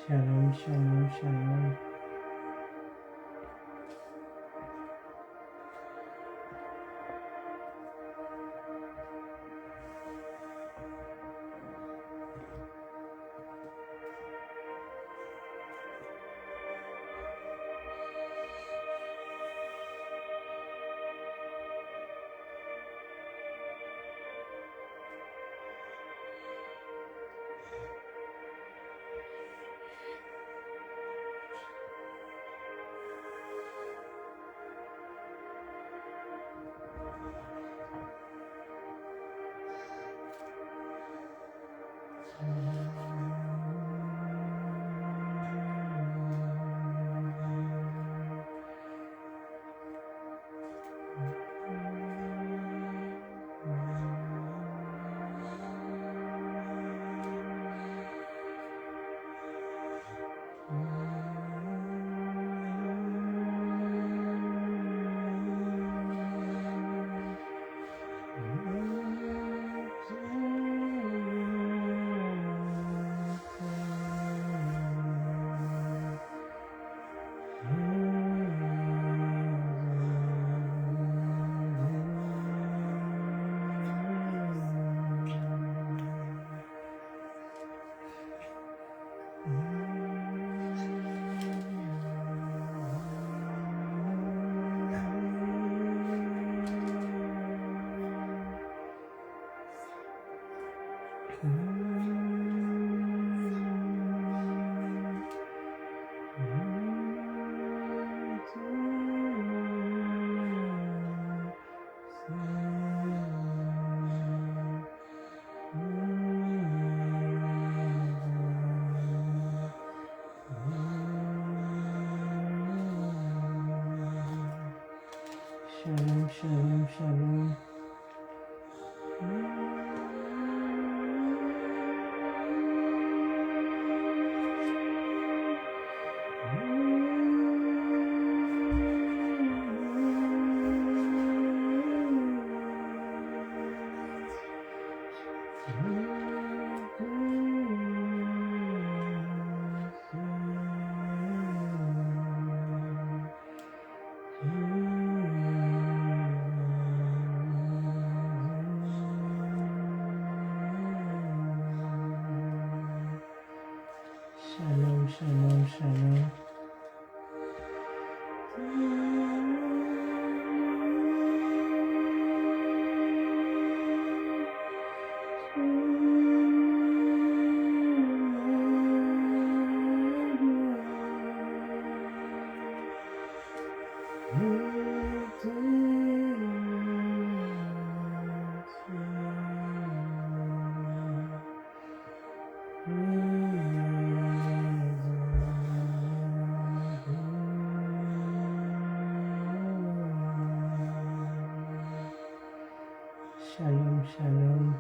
Shalom, shalom, shalom. Shalom, shalom, shalom. Shalom, shalom, shalom. Shalom, shalom.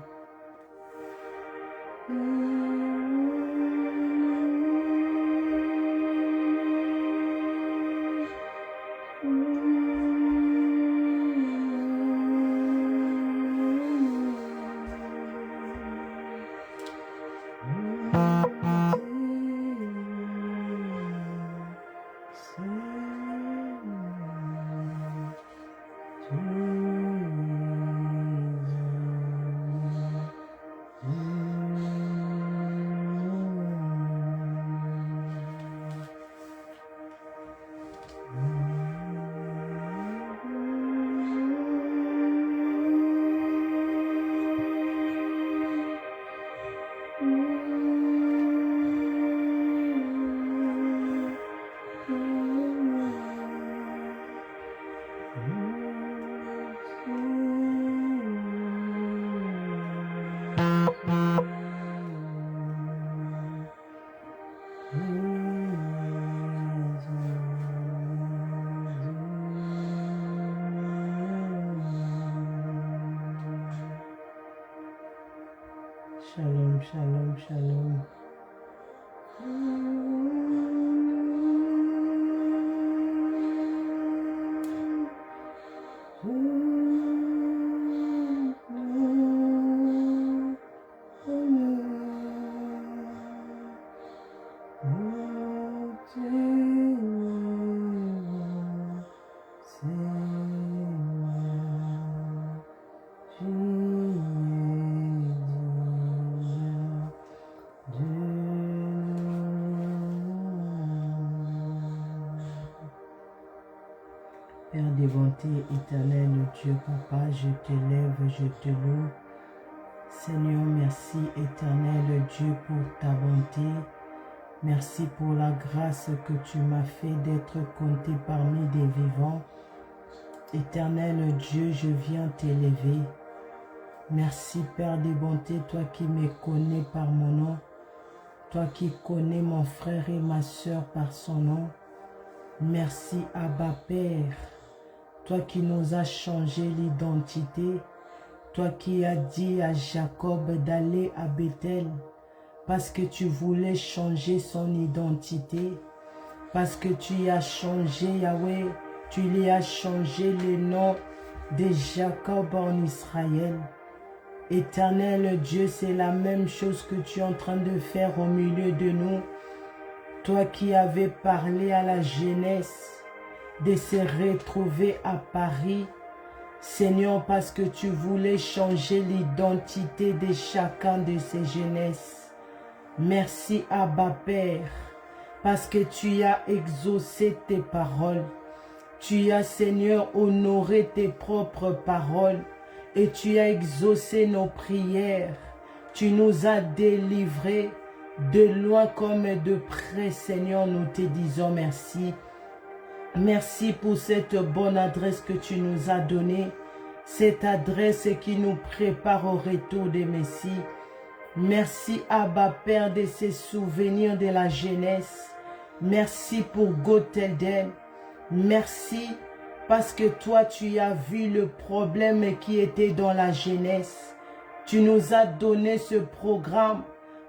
Shalom, shalom, shalom. bonté, éternel Dieu, Papa, je t'élève, je te loue. Seigneur, merci, éternel Dieu, pour ta bonté. Merci pour la grâce que tu m'as fait d'être compté parmi des vivants. Éternel Dieu, je viens t'élever. Merci, Père des bontés, toi qui me connais par mon nom. Toi qui connais mon frère et ma soeur par son nom. Merci, Abba Père. Toi qui nous as changé l'identité. Toi qui as dit à Jacob d'aller à Bethel. Parce que tu voulais changer son identité. Parce que tu as changé, Yahweh. Tu lui as changé le nom de Jacob en Israël. Éternel Dieu, c'est la même chose que tu es en train de faire au milieu de nous. Toi qui avais parlé à la jeunesse de se retrouver à Paris, Seigneur, parce que tu voulais changer l'identité de chacun de ces jeunesses. Merci Abba Père, parce que tu as exaucé tes paroles. Tu as, Seigneur, honoré tes propres paroles. Et tu as exaucé nos prières. Tu nous as délivrés de loin comme de près, Seigneur, nous te disons merci. Merci pour cette bonne adresse que tu nous as donnée. Cette adresse qui nous prépare au retour des Messies. Merci, Abba Père, de ces souvenirs de la jeunesse. Merci pour Gotelden. Merci parce que toi, tu as vu le problème qui était dans la jeunesse. Tu nous as donné ce programme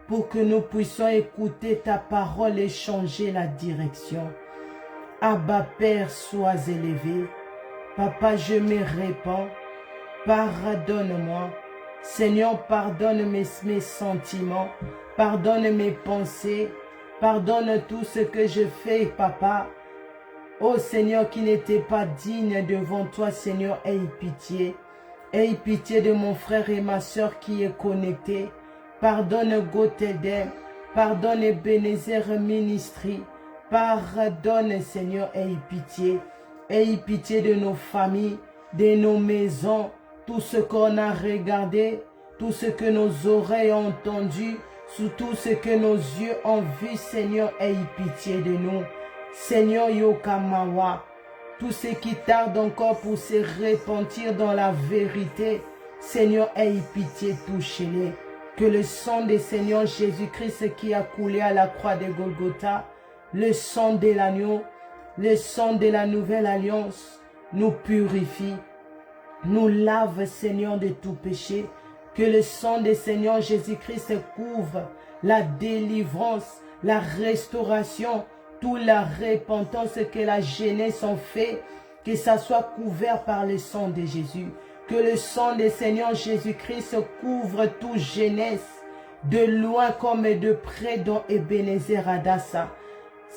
pour que nous puissions écouter ta parole et changer la direction. Abba Père, sois élevé. Papa, je me répands. Pardonne-moi. Seigneur, pardonne mes sentiments. Pardonne mes pensées. Pardonne tout ce que je fais, Papa. Ô Seigneur, qui n'était pas digne devant toi, Seigneur, aie pitié. Aie pitié de mon frère et ma soeur qui est connecté. Pardonne Gotelden. Pardonne Ebenezer Ministry. Pardonne, Seigneur, aie pitié. Aie pitié de nos familles, de nos maisons, tout ce qu'on a regardé, tout ce que nos oreilles ont entendu, tout ce que nos yeux ont vu, Seigneur, aie pitié de nous. Seigneur Yokamawa, tout ce qui tarde encore pour se repentir dans la vérité, Seigneur, aie pitié, touchez-les. Que le sang du Seigneur Jésus-Christ qui a coulé à la croix de Golgotha, le sang de l'agneau, le sang de la nouvelle alliance, nous purifie, nous lave, Seigneur, de tout péché. Que le sang du Seigneur Jésus-Christ couvre la délivrance, la restauration, toute la repentance que la jeunesse en fait, que ça soit couvert par le sang de Jésus. Que le sang du Seigneur Jésus-Christ couvre toute jeunesse, de loin comme de près dans Ebenezer Adassa.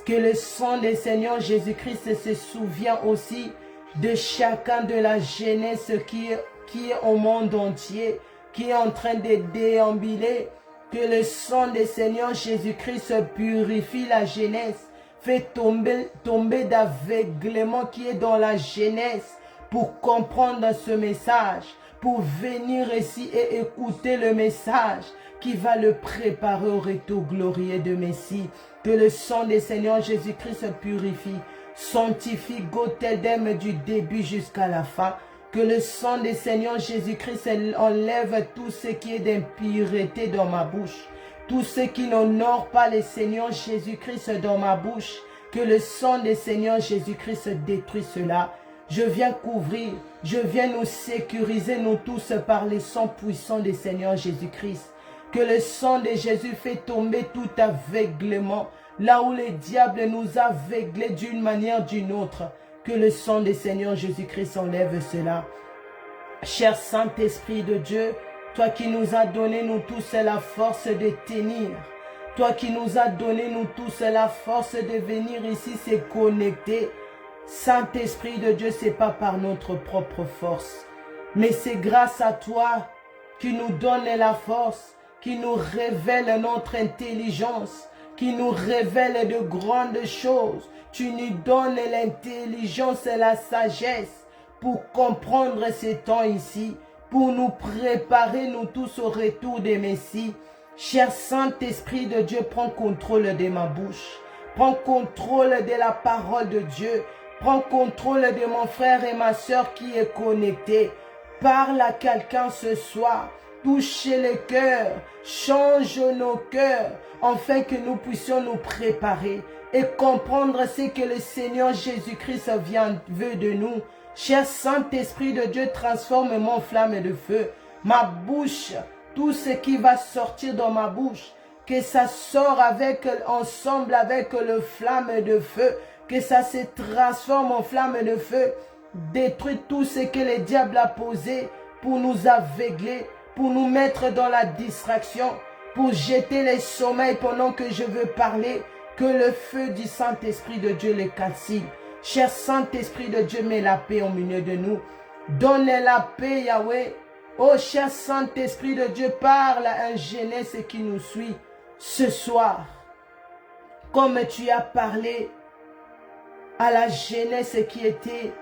Que le sang du Seigneur Jésus-Christ se souvient aussi de chacun de la jeunesse qui est au monde entier, qui est en train de déambuler. Que le sang du Seigneur Jésus-Christ purifie la jeunesse. Fait tomber d'aveuglement qui est dans la jeunesse pour comprendre ce message, pour venir ici et écouter le message qui va le préparer au retour glorieux de Messie. Que le sang du Seigneur Jésus-Christ purifie, sanctifie Gotelden du début jusqu'à la fin. Que le sang du Seigneur Jésus-Christ enlève tout ce qui est d'impureté dans ma bouche. Tout ce qui n'honore pas le Seigneur Jésus-Christ dans ma bouche, que le sang du Seigneur Jésus-Christ détruit cela. Je viens couvrir, je viens nous sécuriser, nous tous, par le sang puissant du Seigneur Jésus-Christ. Que le sang de Jésus fait tomber tout aveuglement, là où le diable nous a aveuglés d'une manière ou d'une autre. Que le sang du Seigneur Jésus-Christ enlève cela. Cher Saint-Esprit de Dieu, toi qui nous as donné, nous tous, la force de tenir. Toi qui nous as donné, nous tous, la force de venir ici se connecter. Saint-Esprit de Dieu, ce n'est pas par notre propre force. Mais c'est grâce à toi qui nous donne la force, qui nous révèle notre intelligence, qui nous révèle de grandes choses. Tu nous donnes l'intelligence et la sagesse pour comprendre ces temps ici, pour nous préparer, nous tous, au retour des Messies. Cher Saint-Esprit de Dieu, prends contrôle de ma bouche. Prends contrôle de la parole de Dieu. Prends contrôle de mon frère et ma soeur qui est connecté. Parle à quelqu'un ce soir. Touche les cœurs. Change nos cœurs. Afin que nous puissions nous préparer et comprendre ce que le Seigneur Jésus-Christ veut de nous. Cher Saint-Esprit de Dieu, transforme mon flamme de feu. Ma bouche, tout ce qui va sortir dans ma bouche, que ça sort ensemble avec le flamme de feu, que ça se transforme en flamme de feu, détruit tout ce que le diable a posé pour nous aveugler, pour nous mettre dans la distraction, pour jeter les sommeils pendant que je veux parler, que le feu du Saint-Esprit de Dieu les calcine. Cher Saint-Esprit de Dieu, mets la paix au milieu de nous. Donne la paix, Yahweh. Oh, cher Saint-Esprit de Dieu, parle à un jeunesse qui nous suit ce soir. Comme tu as parlé à la jeunesse qui était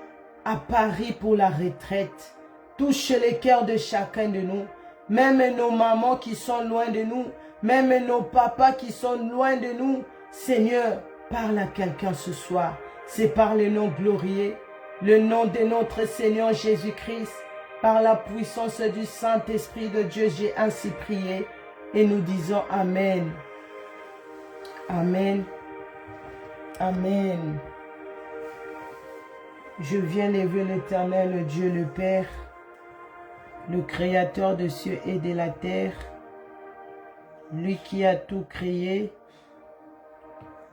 à Paris pour la retraite. Touche les cœurs de chacun de nous. Même nos mamans qui sont loin de nous. Même nos papas qui sont loin de nous. Seigneur, parle à quelqu'un ce soir. C'est par le nom glorieux, le nom de notre Seigneur Jésus-Christ. Par la puissance du Saint-Esprit de Dieu, j'ai ainsi prié. Et nous disons Amen. Amen. Amen. Je viens lever l'Éternel, Dieu le Père, le Créateur des cieux et de la terre, lui qui a tout créé,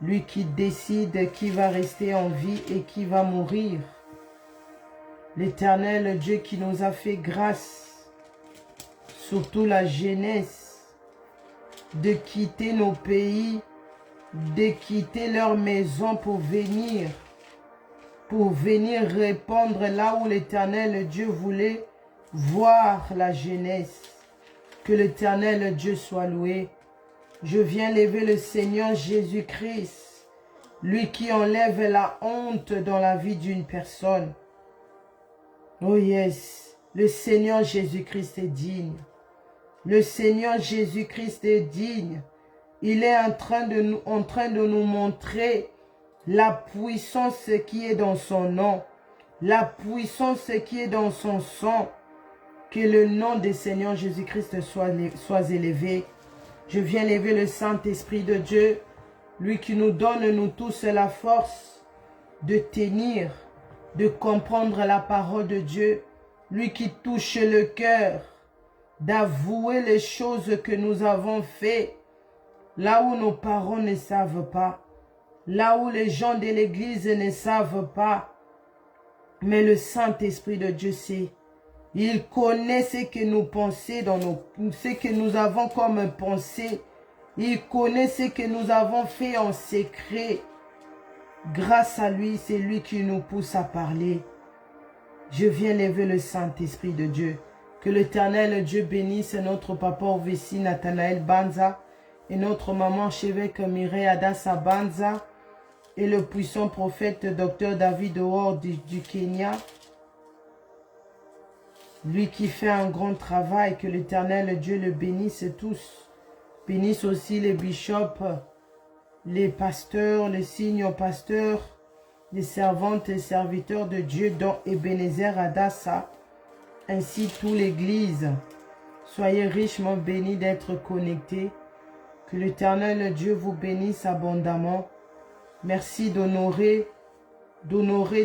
lui qui décide qui va rester en vie et qui va mourir. L'Éternel Dieu qui nous a fait grâce, surtout la jeunesse, de quitter nos pays, de quitter leur maison pour venir répondre là où l'Éternel Dieu voulait voir la jeunesse. Que l'Éternel Dieu soit loué. Je viens lever le Seigneur Jésus-Christ, lui qui enlève la honte dans la vie d'une personne. Oh yes, le Seigneur Jésus-Christ est digne. Le Seigneur Jésus-Christ est digne. Il est en train de nous montrer la puissance qui est dans son nom, la puissance qui est dans son sang. Que le nom du Seigneur Jésus-Christ soit élevé. Je viens lever le Saint-Esprit de Dieu, lui qui nous donne, nous tous, la force de tenir, de comprendre la parole de Dieu, lui qui touche le cœur, d'avouer les choses que nous avons faites, là où nos parents ne savent pas, là où les gens de l'église ne savent pas, mais le Saint-Esprit de Dieu sait. Il connaît ce que nous pensons, ce que nous avons comme pensée. Il connaît ce que nous avons fait en secret. Grâce à lui, c'est lui qui nous pousse à parler. Je viens lever le Saint-Esprit de Dieu. Que l'Éternel Dieu bénisse notre papa Ovessi Nathanaël Banza et notre maman Chevêque Mireille Adassa Banza et le puissant prophète Dr David Howard du Kenya. Lui qui fait un grand travail, que l'Éternel Dieu le bénisse tous. Bénisse aussi les bishops, les pasteurs, les signes pasteurs, les servantes et serviteurs de Dieu, dont Ebenezer Adassa, ainsi toute l'Église. Soyez richement bénis d'être connectés. Que l'Éternel Dieu vous bénisse abondamment. Merci d'honorer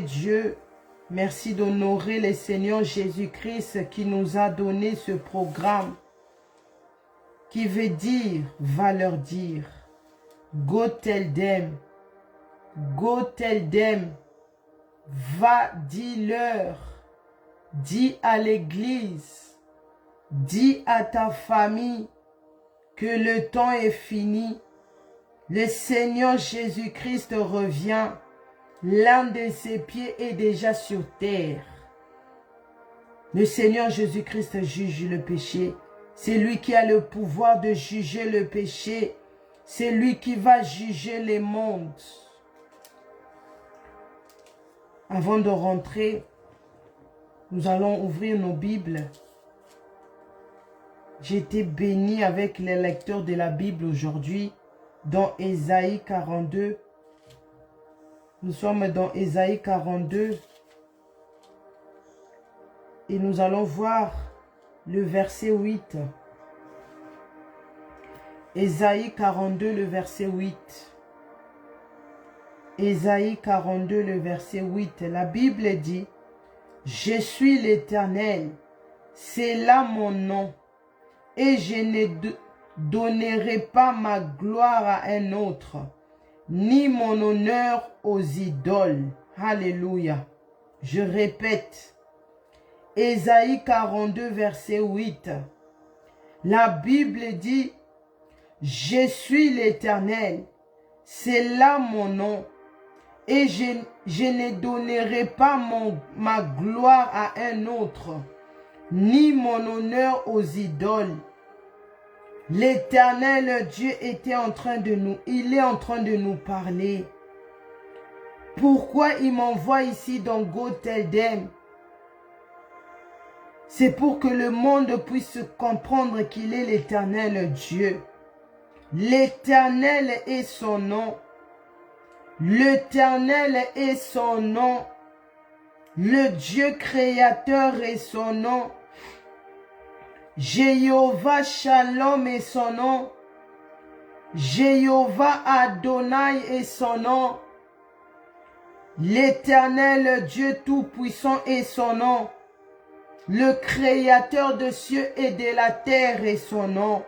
Dieu. Merci d'honorer le Seigneur Jésus-Christ qui nous a donné ce programme qui veut dire, va leur dire, go tell them, va dis-leur, dis à l'église, dis à ta famille que le temps est fini, le Seigneur Jésus-Christ revient. L'un de ses pieds est déjà sur terre. Le Seigneur Jésus-Christ juge le péché. C'est lui qui a le pouvoir de juger le péché. C'est lui qui va juger les mondes. Avant de rentrer Nous allons ouvrir nos Bibles. J'ai été béni avec les lecteurs de la Bible aujourd'hui dans Ésaïe 42. Nous sommes dans Ésaïe 42 et nous allons voir le verset 8. Ésaïe 42, le verset 8. Ésaïe 42, le verset 8. La Bible dit, « Je suis l'Éternel, c'est là mon nom, et je ne donnerai pas ma gloire à un autre, ni mon honneur aux idoles. » Alléluia. Je répète, Ésaïe 42, verset 8. La Bible dit, « Je suis l'Éternel, c'est là mon nom, et je ne donnerai pas ma gloire à un autre, ni mon honneur aux idoles. » L'Éternel Dieu il est en train de nous parler. Pourquoi il m'envoie ici dans Gotheldem? C'est pour que le monde puisse comprendre qu'il est l'Éternel Dieu. L'Éternel est son nom. L'Éternel est son nom. Le Dieu créateur est son nom. Jéhovah Shalom est son nom. Jéhovah Adonai est son nom. L'Éternel Dieu Tout-Puissant est son nom. Le Créateur des cieux et de la terre est son nom.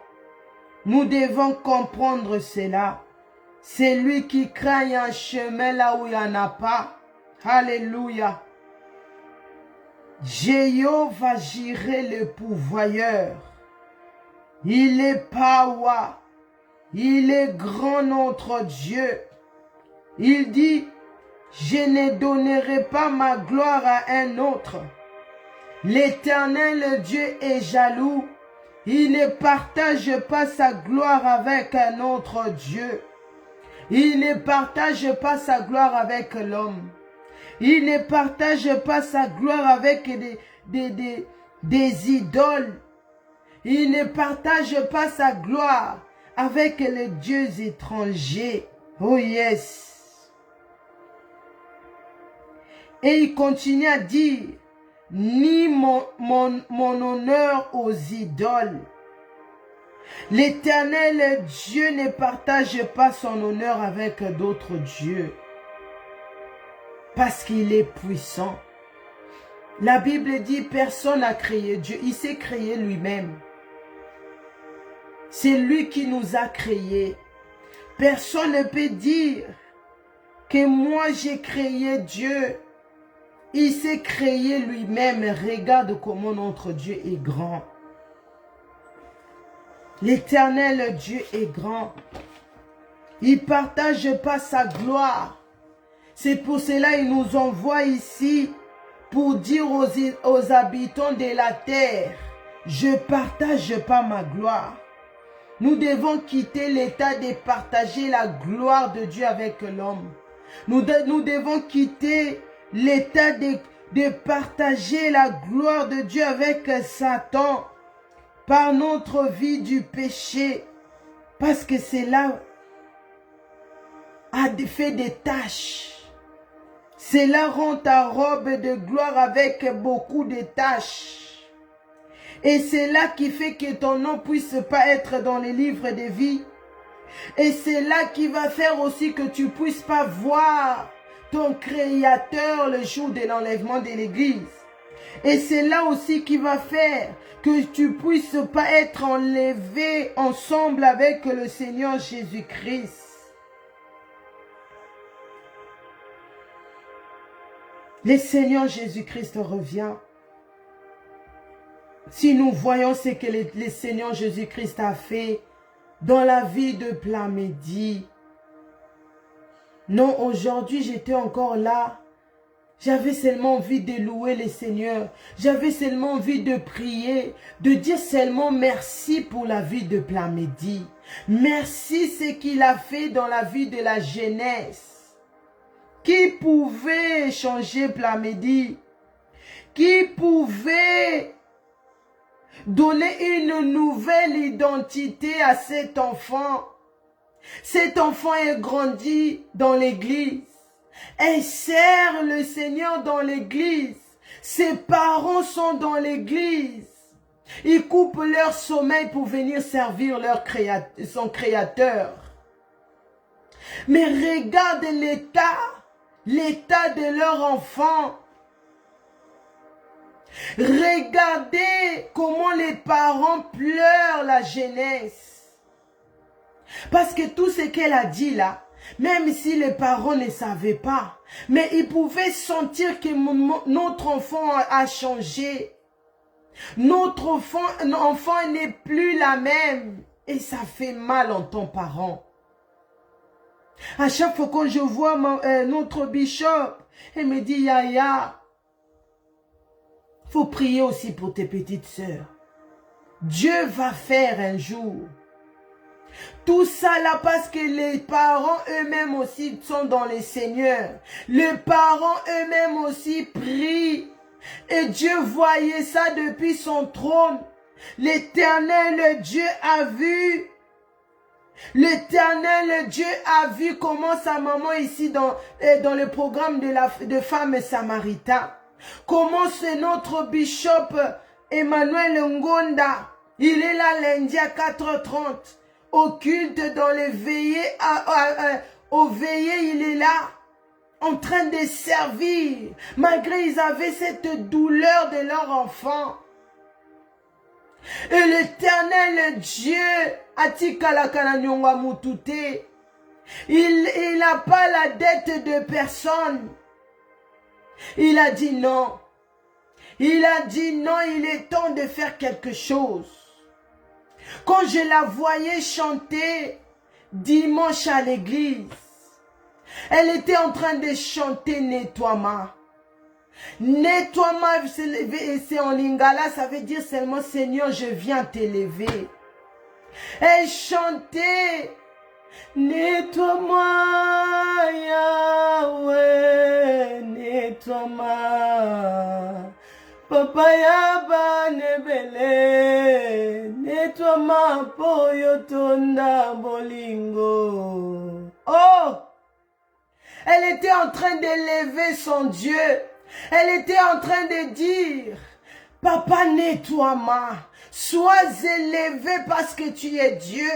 Nous devons comprendre cela. C'est lui qui crée un chemin là où il n'y en a pas. Alléluia. Jéhovah Jireh le pourvoyeur. Il est Pawa. Il est grand notre Dieu. Il dit, je ne donnerai pas ma gloire à un autre. L'Éternel Dieu est jaloux. Il ne partage pas sa gloire avec un autre Dieu. Il ne partage pas sa gloire avec l'homme. Il ne partage pas sa gloire avec des idoles. Il ne partage pas sa gloire avec les dieux étrangers. Oh yes. Et il continue à dire, ni mon honneur aux idoles. L'Éternel Dieu ne partage pas son honneur avec d'autres dieux. Parce qu'il est puissant. La Bible dit, personne n'a créé Dieu. Il s'est créé lui-même. C'est lui qui nous a créés. Personne ne peut dire que moi j'ai créé Dieu. Il s'est créé lui-même. Regarde comment notre Dieu est grand. L'Éternel Dieu est grand. Il ne partage pas sa gloire. C'est pour cela qu'il nous envoie ici pour dire aux habitants de la terre, je ne partage pas ma gloire. Nous devons quitter l'état de partager la gloire de Dieu avec l'homme. Nous devons quitter l'état de partager la gloire de Dieu avec Satan par notre vie du péché. Parce que cela a fait des tâches. Cela rend ta robe de gloire avec beaucoup de taches. Et c'est là qui fait que ton nom ne puisse pas être dans les livres de vie. Et c'est là qui va faire aussi que tu ne puisses pas voir ton Créateur le jour de l'enlèvement de l'Église. Et c'est là aussi qui va faire que tu ne puisses pas être enlevé ensemble avec le Seigneur Jésus-Christ. Le Seigneur Jésus-Christ revient. Si nous voyons ce que le Seigneur Jésus-Christ a fait dans la vie de Plamedi. Non, aujourd'hui j'étais encore là. J'avais seulement envie de louer le Seigneur. J'avais seulement envie de prier, de dire seulement merci pour la vie de Plamedi. Merci ce qu'il a fait dans la vie de la jeunesse. Qui pouvait changer Plamedi? qui pouvait donner une nouvelle identité à cet enfant. Cet enfant est grandi dans l'église. Elle sert le Seigneur dans l'église. Ses parents sont dans l'église. Ils coupent leur sommeil pour venir servir son créateur. Mais regarde l'état de leur enfant. Regardez comment les parents pleurent la jeunesse. Parce que tout ce qu'elle a dit là, même si les parents ne savaient pas, mais ils pouvaient sentir que notre enfant a changé. Notre enfant n'est plus la même. Et ça fait mal en tant que parent. À chaque fois que je vois notre bishop, elle me dit, Yaya, faut prier aussi pour tes petites sœurs. Dieu va faire un jour. Tout ça là parce que les parents eux-mêmes aussi sont dans le Seigneur. Les parents eux-mêmes aussi prient. Et Dieu voyait ça depuis son trône. L'Éternel Dieu a vu. L'Éternel Dieu a vu comment sa maman ici dans le programme de femmes samaritaines. Comment c'est notre bishop Emmanuel Ngonda. Il est là lundi à 4h30. Au culte dans les veillées, au veillées, il est là. En train de servir. Malgré ils avaient cette douleur de leur enfant. Et l'Éternel Dieu, il n'a pas la dette de personne. Il a dit non. Il a dit non, il est temps de faire quelque chose. Quand je la voyais chanter dimanche à l'église, elle était en train de chanter Nettoie-moi. Nettoie-moi, c'est en lingala, ça veut dire seulement Seigneur, je viens t'élever. Elle chantait Nettoie-moi, Yahweh, nettoie-moi. Papa Yaba nebele, nettoie-moi, Poyotonda bolingo. Oh! Elle était en train d'élever son Dieu. Elle était en train de dire, Papa, nettoie-moi. Sois élevé parce que tu es Dieu.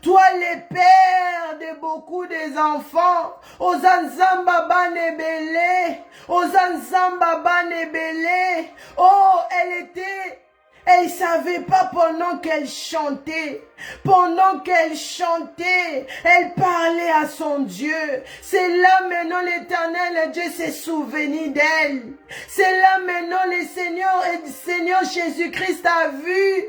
Toi, le père de beaucoup des enfants. Ozanzamba banebele. Ozanzamba banebele. Oh, elle était... Elle ne savait pas pendant qu'elle chantait. Pendant qu'elle chantait, elle parlait à son Dieu. C'est là maintenant l'Éternel Dieu s'est souvenu d'elle. C'est là maintenant le Seigneur Jésus-Christ a vu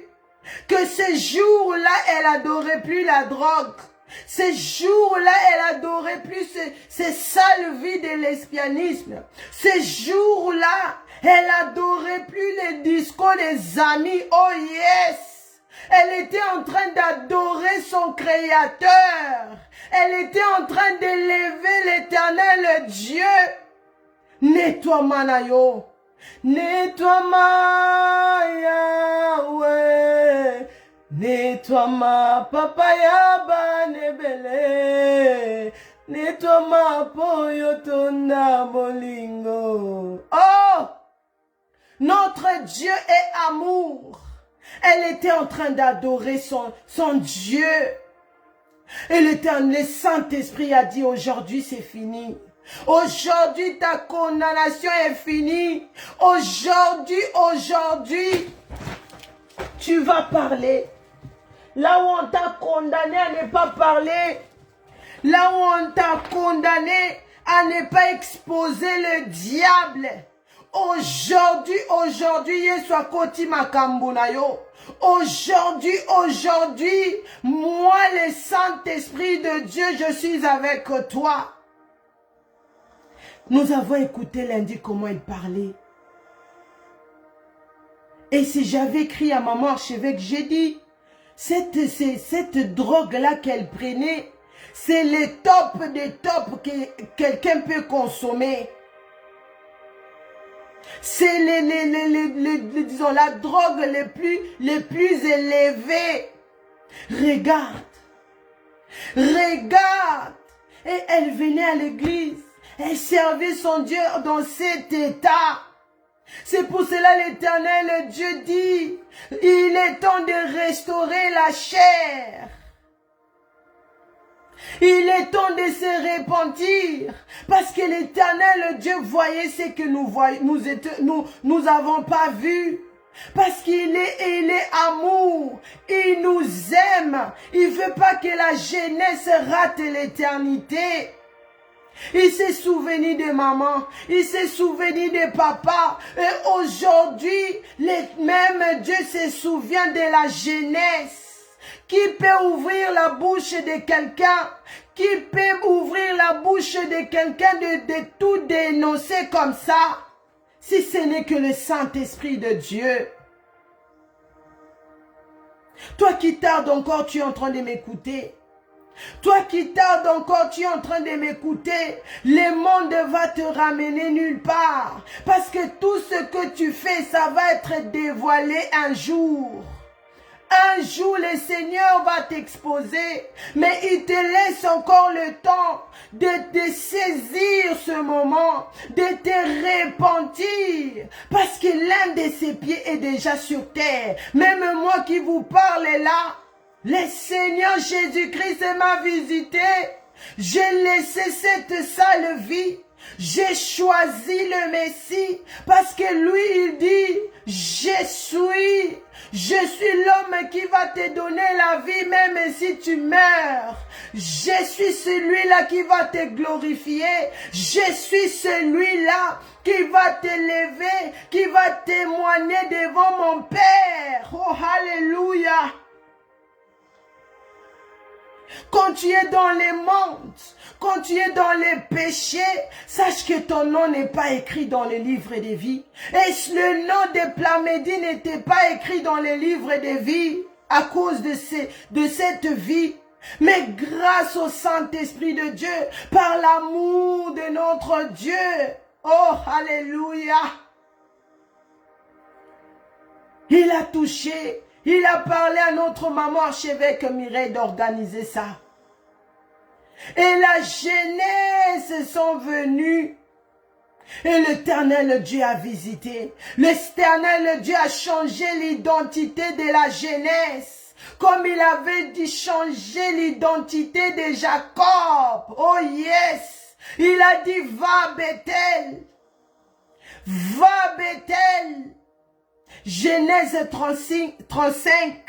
que ce jour-là, elle adorait plus la drogue. Ce jour-là, elle adorait plus ces sales vies de lesbianisme. Ce jour-là, elle adorait plus les discours des amis. Oh yes! Elle était en train d'adorer son Créateur. Elle était en train d'élever l'Éternel Dieu. Nettoie-moi, Nayo. Nettoie-moi, Yahweh. Nettoie-moi, Papa Yaba nebele. Nettoie-moi, Poyotonda bolingo. Oh! Notre Dieu est amour. Elle était en train d'adorer son Dieu. Et le Saint-Esprit a dit aujourd'hui c'est fini. Aujourd'hui ta condamnation est finie. Aujourd'hui, tu vas parler. Là où on t'a condamné à ne pas parler. Là où on t'a condamné à ne pas exposer le diable. Aujourd'hui, Yeswa Koti Makambunayo. Aujourd'hui, moi, le Saint-Esprit de Dieu, je suis avec toi. Nous avons écouté lundi comment il parlait. Et si j'avais écrit à maman archevêque, j'ai dit, cette drogue-là qu'elle prenait, c'est le top des tops que quelqu'un peut consommer. C'est disons, la drogue les plus élevées. Regarde. Regarde. Et elle venait à l'église. Elle servait son Dieu dans cet état. C'est pour cela l'Éternel Dieu dit, il est temps de restaurer la chair. Il est temps de se repentir. Parce que l'Éternel Dieu voyait ce que nous avons pas vu. Parce qu'il est amour. Il nous aime. Il ne veut pas que la jeunesse rate l'éternité. Il s'est souvenu de maman, il s'est souvenu de papa. Et aujourd'hui, même Dieu se souvient de la jeunesse. Qui peut ouvrir la bouche de quelqu'un? Qui peut ouvrir la bouche de quelqu'un de tout dénoncer comme ça? Si ce n'est que le Saint-Esprit de Dieu. Toi qui tardes encore, tu es en train de m'écouter. Toi qui tardes encore, tu es en train de m'écouter. Le monde va te ramener nulle part. Parce que tout ce que tu fais, ça va être dévoilé un jour. Un jour, le Seigneur va t'exposer. Mais il te laisse encore le temps de saisir ce moment, de te repentir. Parce que l'un de ses pieds est déjà sur terre. Même moi qui vous parle là, le Seigneur Jésus-Christ m'a visité. J'ai laissé cette sale vie. J'ai choisi le Messie. Parce que lui, il dit, je suis l'homme qui va te donner la vie même si tu meurs. Je suis celui-là qui va te glorifier. Je suis celui-là qui va t'élever, qui va témoigner devant mon Père. Oh, alléluia. Quand tu es dans les mondes, quand tu es dans les péchés, sache que ton nom n'est pas écrit dans le livre de vie. Et le nom de Plamedi n'était pas écrit dans le livre de vie à cause de cette vie. Mais grâce au Saint-Esprit de Dieu, par l'amour de notre Dieu. Oh, alléluia. Il a touché. Il a parlé à notre maman archevêque Mireille d'organiser ça. Et la jeunesse sont venus. Et l'Éternel Dieu a visité. L'Éternel Dieu a changé l'identité de la jeunesse. Comme il avait dit changer l'identité de Jacob. Oh yes. Il a dit va Bethel. Va Bethel. Genèse 35,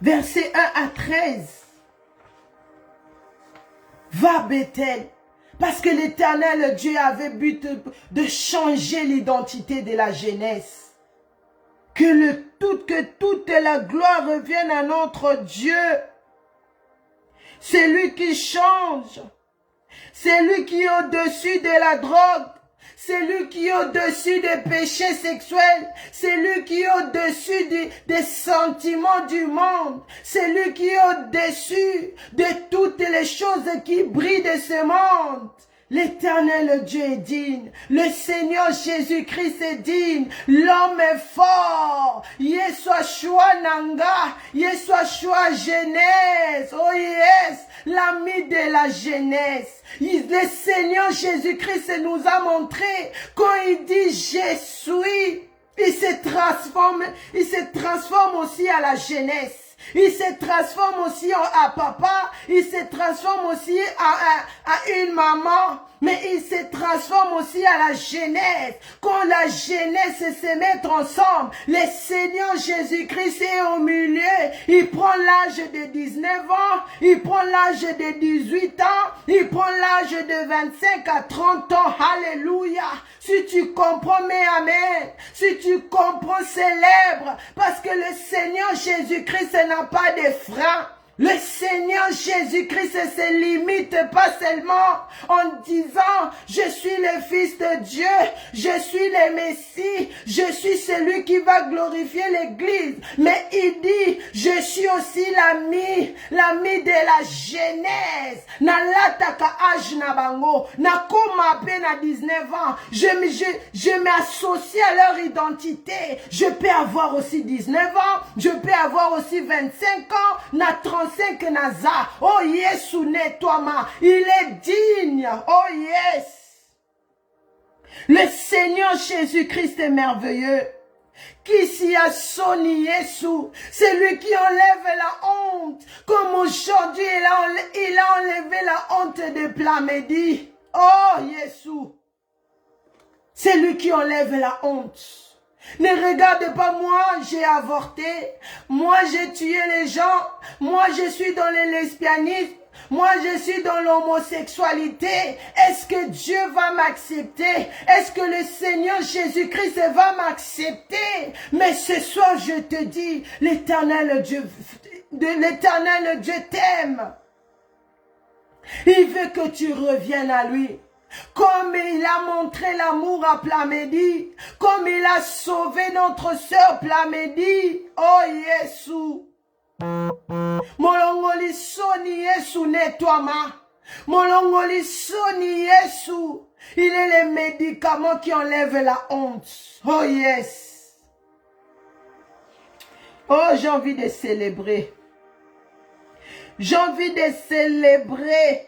versets 1 à 13. Va Bethel, parce que l'Éternel Dieu avait but de changer l'identité de la jeunesse. Que toute la gloire revienne à notre Dieu. C'est lui qui change. C'est lui qui est au-dessus de la drogue. C'est lui qui est au-dessus des péchés sexuels. C'est lui qui est au-dessus des sentiments du monde. C'est lui qui est au-dessus de toutes les choses qui brillent de ce monde. L'Éternel Dieu est digne. Le Seigneur Jésus-Christ est digne. L'homme est fort. Yeshua Nanga. Yeshua jeunesse. Oh yes. L'ami de la jeunesse. Le Seigneur Jésus-Christ nous a montré quand il dit je suis. Il se transforme aussi à la jeunesse. Il se transforme aussi à papa, il se transforme aussi à une maman, mais il se transforme aussi à la jeunesse. Quand la jeunesse se met ensemble, le Seigneur Jésus-Christ est au milieu. Il prend l'âge de 19 ans, il prend l'âge de 18 ans, il prend l'âge de 25 à 30 ans. Alléluia. Si tu comprends, mais amen. Si tu comprends, célèbre. Parce que le Seigneur Jésus-Christ n'a pas de frein. Le Seigneur Jésus-Christ ne se limite pas seulement en disant « Je suis le Fils de Dieu, je suis le Messie, je suis celui qui va glorifier l'Église. » Mais il dit « Je suis aussi l'ami de la jeunesse. » Nalataka âge na bango, na koma pe na 19 ans. Je m'associe à leur identité. Je peux avoir aussi 19 ans, je peux avoir aussi 25 ans, na 35 naza. Oh yes, nettoiement. Il est digne. Oh yes. Le Seigneur Jésus-Christ est merveilleux. Qui s'y a sonné Yesu, c'est lui qui enlève la honte. Comme aujourd'hui, il a enlevé la honte de Plamedi. Oh Yesu. C'est lui qui enlève la honte. Ne regarde pas moi, j'ai avorté. Moi, j'ai tué les gens. Moi, je suis dans le lesbianisme. Moi, je suis dans l'homosexualité. Est-ce que Dieu va m'accepter? Est-ce que le Seigneur Jésus-Christ va m'accepter? Mais ce soir, je te dis, l'Éternel Dieu t'aime. Il veut que tu reviennes à lui. Comme il a montré l'amour à Plamedi, comme il a sauvé notre sœur Plamedi. Oh Yesu. Molongoli soni Yesu nettoiement. Molongoli soni Yesu. Il est le médicament qui enlève la honte. Oh yes. Oh, j'ai envie de célébrer. J'ai envie de célébrer.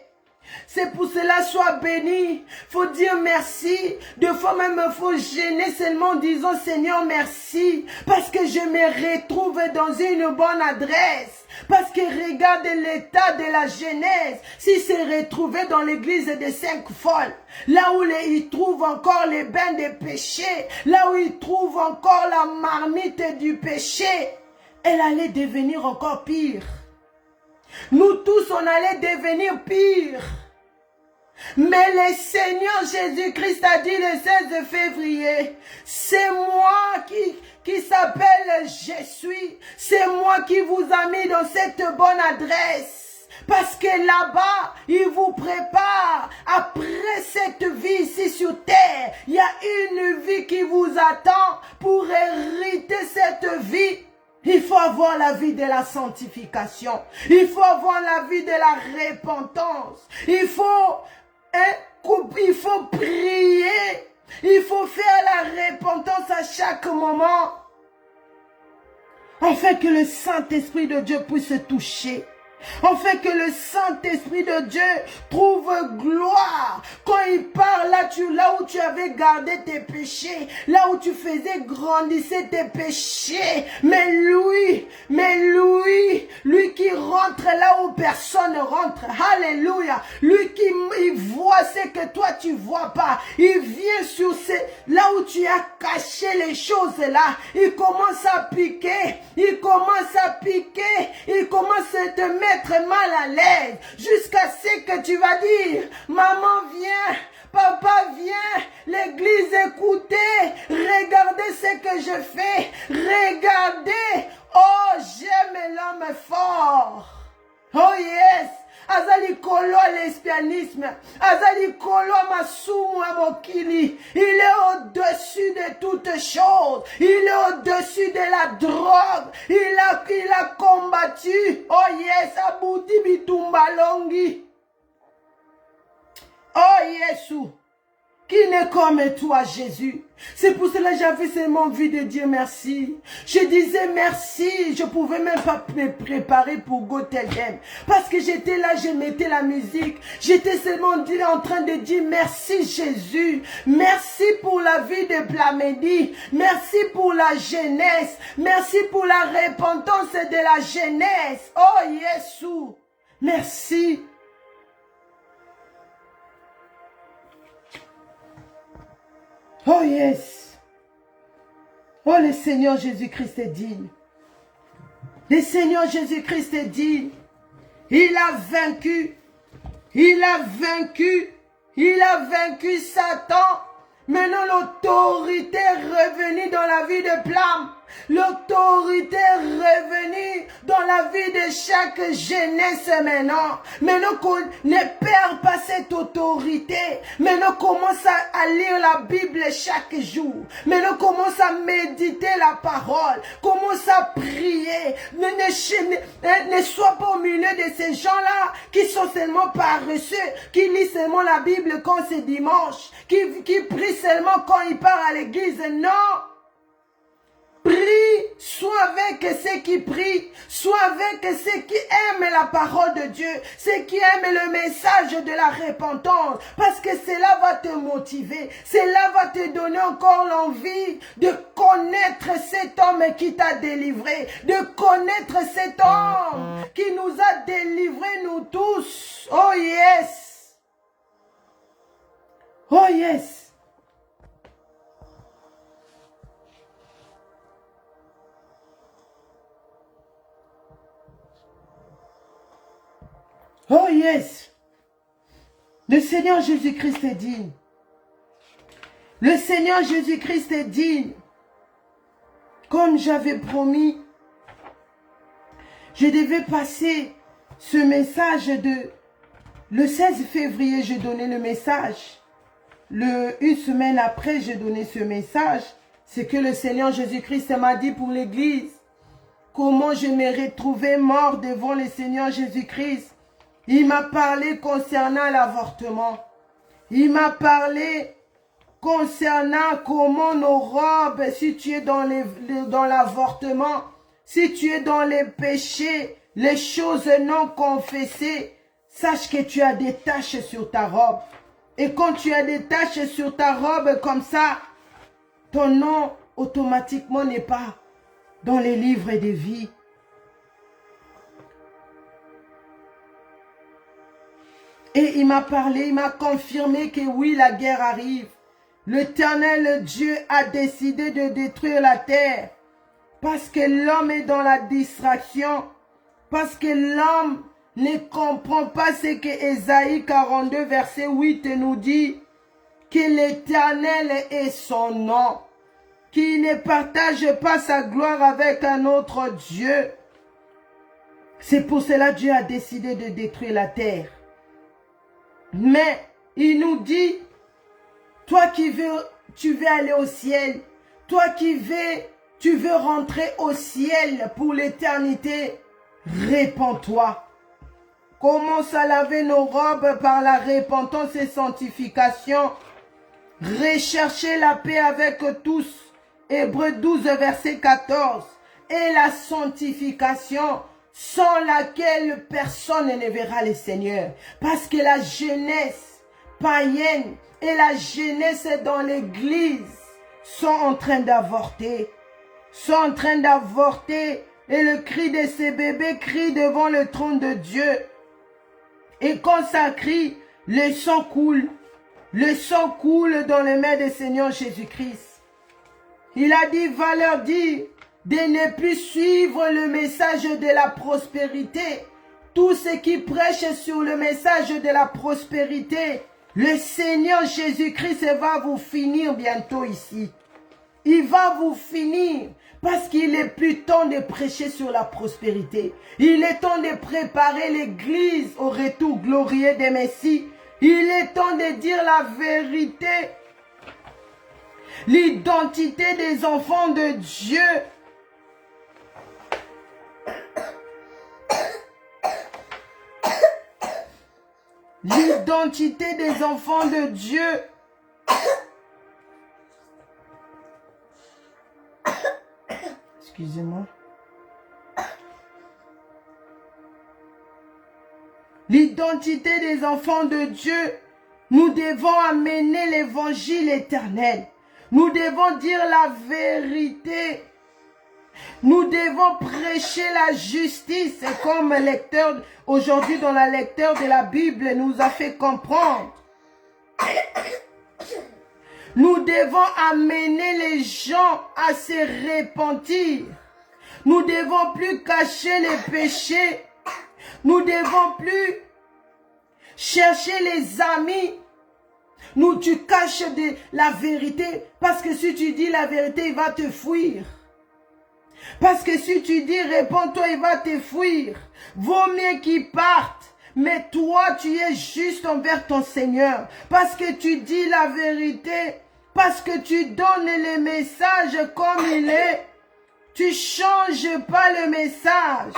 C'est pour cela, sois béni. Faut dire merci. Deux fois même, il faut gêner seulement en disant Seigneur, merci. Parce que je me retrouve dans une bonne adresse. Parce que regarde l'état de la jeunesse. S'il s'est retrouvé dans l'église des 5 folles, là où il trouve encore les bains de péché, là où il trouve encore la marmite du péché, elle allait devenir encore pire. Nous tous, on allait devenir pire. Mais le Seigneur Jésus-Christ a dit le 16 février, c'est moi qui s'appelle Je suis. C'est moi qui vous a mis dans cette bonne adresse. Parce que là-bas, il vous prépare. Après cette vie ici sur terre, il y a une vie qui vous attend pour hériter cette vie. Il faut avoir la vie de la sanctification. Il faut avoir la vie de la repentance. Il faut prier. Il faut faire la repentance à chaque moment. Afin que le Saint-Esprit de Dieu puisse toucher. Afin que le Saint-Esprit de Dieu trouve gloire. Quand il parle là où tu avais gardé tes péchés, là où tu faisais grandir tes péchés, mais lui qui rentre là où personne ne rentre, alléluia, lui qui il voit ce que toi tu vois pas, il vient sur là où tu as caché les choses là, il commence à piquer, il commence à te mettre mal à l'aise, jusqu'à ce que tu vas dire, maman viens, papa viens, l'église écoutez, regardez ce que je fais, regardez, oh j'aime l'homme fort, oh yes, azali kolo lesbianisme, azali kolo masumu amokili, il est au-dessus de toutes choses, il est au-dessus de la drogue, il a combattu, oh yes, abouti bitumba longi, oh Yesu, qui n'est comme toi, Jésus. C'est pour cela que j'avais seulement envie de dire merci. Je disais merci. Je pouvais même pas me préparer pour Gotelhem. Parce que j'étais là, je mettais la musique. J'étais seulement en train de dire merci Jésus. Merci pour la vie de Plamedi. Merci pour la jeunesse. Merci pour la repentance de la jeunesse. Oh Yesu. Merci. Oh yes. Oh le Seigneur Jésus-Christ est digne. Le Seigneur Jésus-Christ est digne. Il a vaincu. Il a vaincu. Il a vaincu Satan. Maintenant l'autorité est revenue dans la vie de Plam. L'autorité est revenue dans la vie de chaque jeunesse maintenant. Maintenant qu'on ne perd pas cette autorité. Maintenant commence à lire la Bible chaque jour. Maintenant commence à méditer la parole. Commence à prier. Ne sois pas au milieu de ces gens-là qui sont seulement paresseux, qui lisent seulement la Bible quand c'est dimanche, qui prient seulement quand ils partent à l'église. Non! Prie, sois avec ceux qui prient, sois avec ceux qui aiment la parole de Dieu, ceux qui aiment le message de la repentance, parce que cela va te motiver, cela va te donner encore l'envie de connaître cet homme qui t'a délivré, de connaître cet homme qui nous a délivrés nous tous. Oh yes! Oh yes! Oh yes! Le Seigneur Jésus-Christ est digne. Le Seigneur Jésus-Christ est digne. Comme j'avais promis, je devais passer ce message le 16 février, je donnais le message. Une semaine après, je donnais ce message. C'est que le Seigneur Jésus-Christ m'a dit pour l'Église. Comment je me retrouvais mort devant le Seigneur Jésus-Christ. Il m'a parlé concernant l'avortement. Il m'a parlé concernant comment nos robes, si tu es dans l'avortement, si tu es dans les péchés, les choses non confessées, sache que tu as des taches sur ta robe. Et quand tu as des taches sur ta robe comme ça, ton nom automatiquement n'est pas dans les livres de vie. Et il m'a parlé, il m'a confirmé que oui, la guerre arrive. L'Éternel Dieu a décidé de détruire la terre. Parce que l'homme est dans la distraction. Parce que l'homme ne comprend pas ce que Ésaïe 42, verset 8 nous dit. Que l'Éternel est son nom. Qu'il ne partage pas sa gloire avec un autre Dieu. C'est pour cela que Dieu a décidé de détruire la terre. Mais il nous dit, toi tu veux aller au ciel, toi tu veux rentrer au ciel pour l'éternité, répands-toi. Commence à laver nos robes par la repentance et sanctification. Recherchez la paix avec tous. Hébreux 12, verset 14. Et la sanctification, sans laquelle personne ne verra le Seigneur. Parce que la jeunesse païenne et la jeunesse dans l'église sont en train d'avorter. Sont en train d'avorter. Et le cri de ces bébés crie devant le trône de Dieu. Et quand ça crie, le sang coule. Le sang coule dans les mains du Seigneur Jésus-Christ. Il a dit, va leur dire de ne plus suivre le message de la prospérité. Tous ceux qui prêchent sur le message de la prospérité, le Seigneur Jésus-Christ va vous finir bientôt ici. Il va vous finir parce qu'il est plus temps de prêcher sur la prospérité. Il est temps de préparer l'église au retour glorieux des Messies. Il est temps de dire la vérité. L'identité des enfants de Dieu. L'identité des enfants de Dieu. Excusez-moi. L'identité des enfants de Dieu. Nous devons amener l'évangile éternel. Nous devons dire la vérité. Nous devons prêcher la justice. Et comme lecteur, aujourd'hui dans la lecture de la Bible nous a fait comprendre. Nous devons amener les gens à se repentir. Nous ne devons plus cacher les péchés. Nous ne devons plus chercher les amis. Tu caches la vérité. Parce que si tu dis la vérité, il va te fuir. Parce que si tu dis réponds-toi, il va te fuir. Vaut mieux qu'il parte. Mais toi, tu es juste envers ton Seigneur. Parce que tu dis la vérité. Parce que tu donnes les messages comme il est. Tu ne changes pas le message.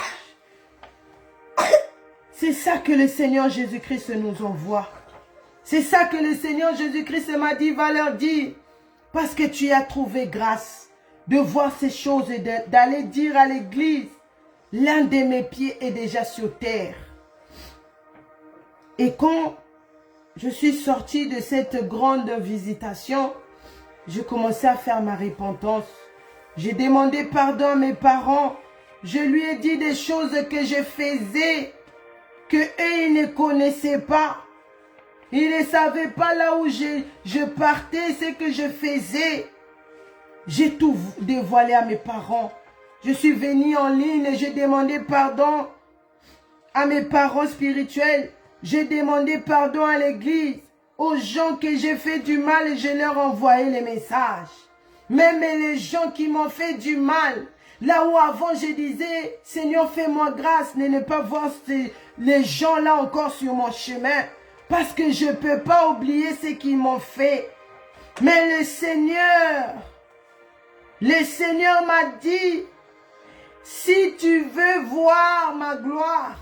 C'est ça que le Seigneur Jésus-Christ nous envoie. C'est ça que le Seigneur Jésus-Christ m'a dit, va leur dire. Parce que tu as trouvé grâce de voir ces choses et d'aller dire à l'église, l'un de mes pieds est déjà sur terre. Et quand je suis sortie de cette grande visitation, je commençais à faire ma repentance. J'ai demandé pardon à mes parents. Je lui ai dit des choses que je faisais, que eux, ils ne connaissaient pas. Ils ne savaient pas là où je partais, ce que je faisais. J'ai tout dévoilé à mes parents. Je suis venue en ligne et j'ai demandé pardon à mes parents spirituels. J'ai demandé pardon à l'église. Aux gens que j'ai fait du mal et je leur ai envoyé les messages. Même les gens qui m'ont fait du mal. Là où avant je disais, Seigneur, fais-moi grâce de ne pas voir les gens là encore sur mon chemin. Parce que je ne peux pas oublier ce qu'ils m'ont fait. Mais le Seigneur m'a dit, si tu veux voir ma gloire,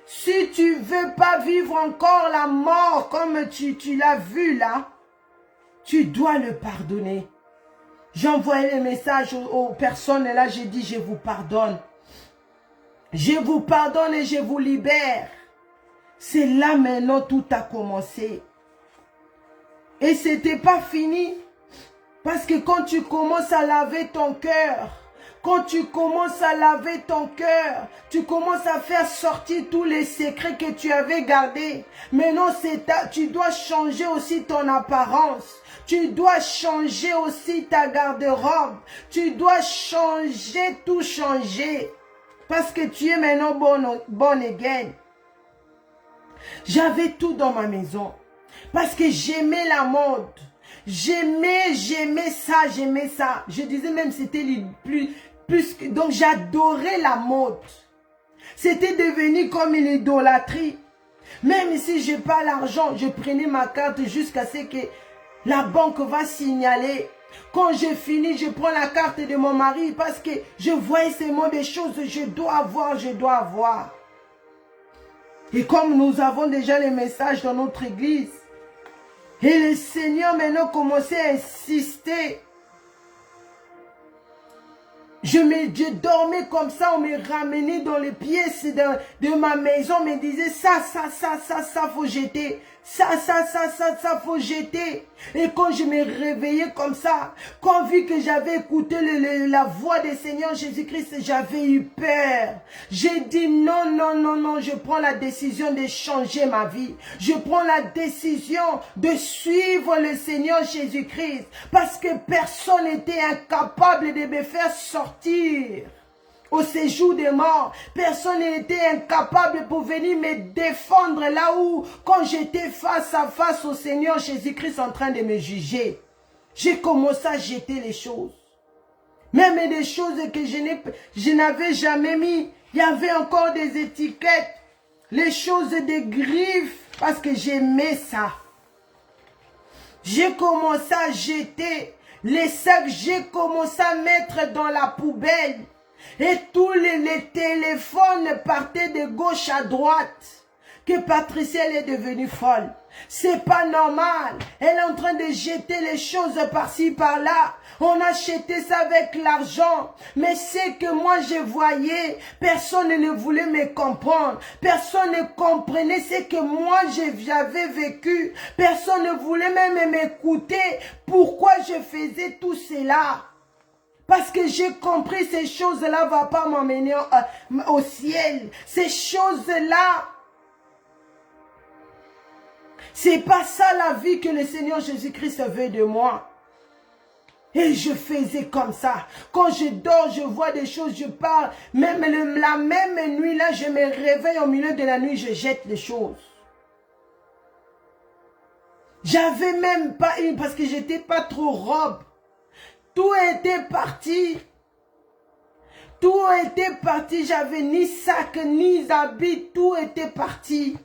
si tu ne veux pas vivre encore la mort comme tu l'as vu là, tu dois le pardonner. J'ai envoyé les messages aux personnes et là j'ai dit, je vous pardonne. Je vous pardonne et je vous libère. C'est là maintenant tout a commencé. Et ce n'était pas fini. Parce que quand tu commences à laver ton cœur, quand tu commences à laver ton cœur, tu commences à faire sortir tous les secrets que tu avais gardés. Maintenant, tu dois changer aussi ton apparence. Tu dois changer aussi ta garde-robe. Tu dois changer, tout changer. Parce que tu es maintenant born again. J'avais tout dans ma maison. Parce que j'aimais la mode. J'aimais ça. Je disais même c'était plus. Donc j'adorais la mode. C'était devenu comme une idolâtrie. Même si je n'ai pas l'argent, je prenais ma carte jusqu'à ce que la banque va signaler. Quand je finis, je prends la carte de mon mari parce que je voyais ces mots des choses. Je dois avoir. Et comme nous avons déjà les messages dans notre église, et le Seigneur maintenant commençait à insister. Je dormais comme ça, on me ramenait dans les pièces de ma maison, on me disait ça, faut jeter. Ça, faut jeter. Et quand je me réveillais comme ça, quand vu que j'avais écouté la voix du Seigneur Jésus-Christ, j'avais eu peur. J'ai dit non, je prends la décision de changer ma vie. Je prends la décision de suivre le Seigneur Jésus-Christ. Parce que personne n'était incapable de me faire sortir au séjour des morts. Personne n'était incapable pour venir me défendre là où, quand j'étais face à face au Seigneur Jésus-Christ en train de me juger. J'ai commencé à jeter les choses. Même des choses que je n'avais jamais mis. Il y avait encore des étiquettes. Les choses des griffes. Parce que j'aimais ça. J'ai commencé à jeter les sacs. J'ai commencé à mettre dans la poubelle. Et tous les téléphones partaient de gauche à droite. Que Patricia, elle est devenue folle. C'est pas normal. Elle est en train de jeter les choses par-ci, par-là. On a acheté ça avec l'argent. Mais c'est que moi je voyais, personne ne voulait me comprendre. Personne ne comprenait ce que moi j'avais vécu. Personne ne voulait même m'écouter. Pourquoi je faisais tout cela? Parce que j'ai compris ces choses-là ne vont pas m'emmener au ciel. Ces choses-là, c'est pas ça la vie que le Seigneur Jésus-Christ veut de moi. Et je faisais comme ça. Quand je dors, je vois des choses, je parle. Même la même nuit là, je me réveille au milieu de la nuit, je jette les choses. J'avais même pas une, parce que j'étais pas trop robe. Tout était parti. Tout était parti. J'avais ni sac, ni habits. Tout était parti.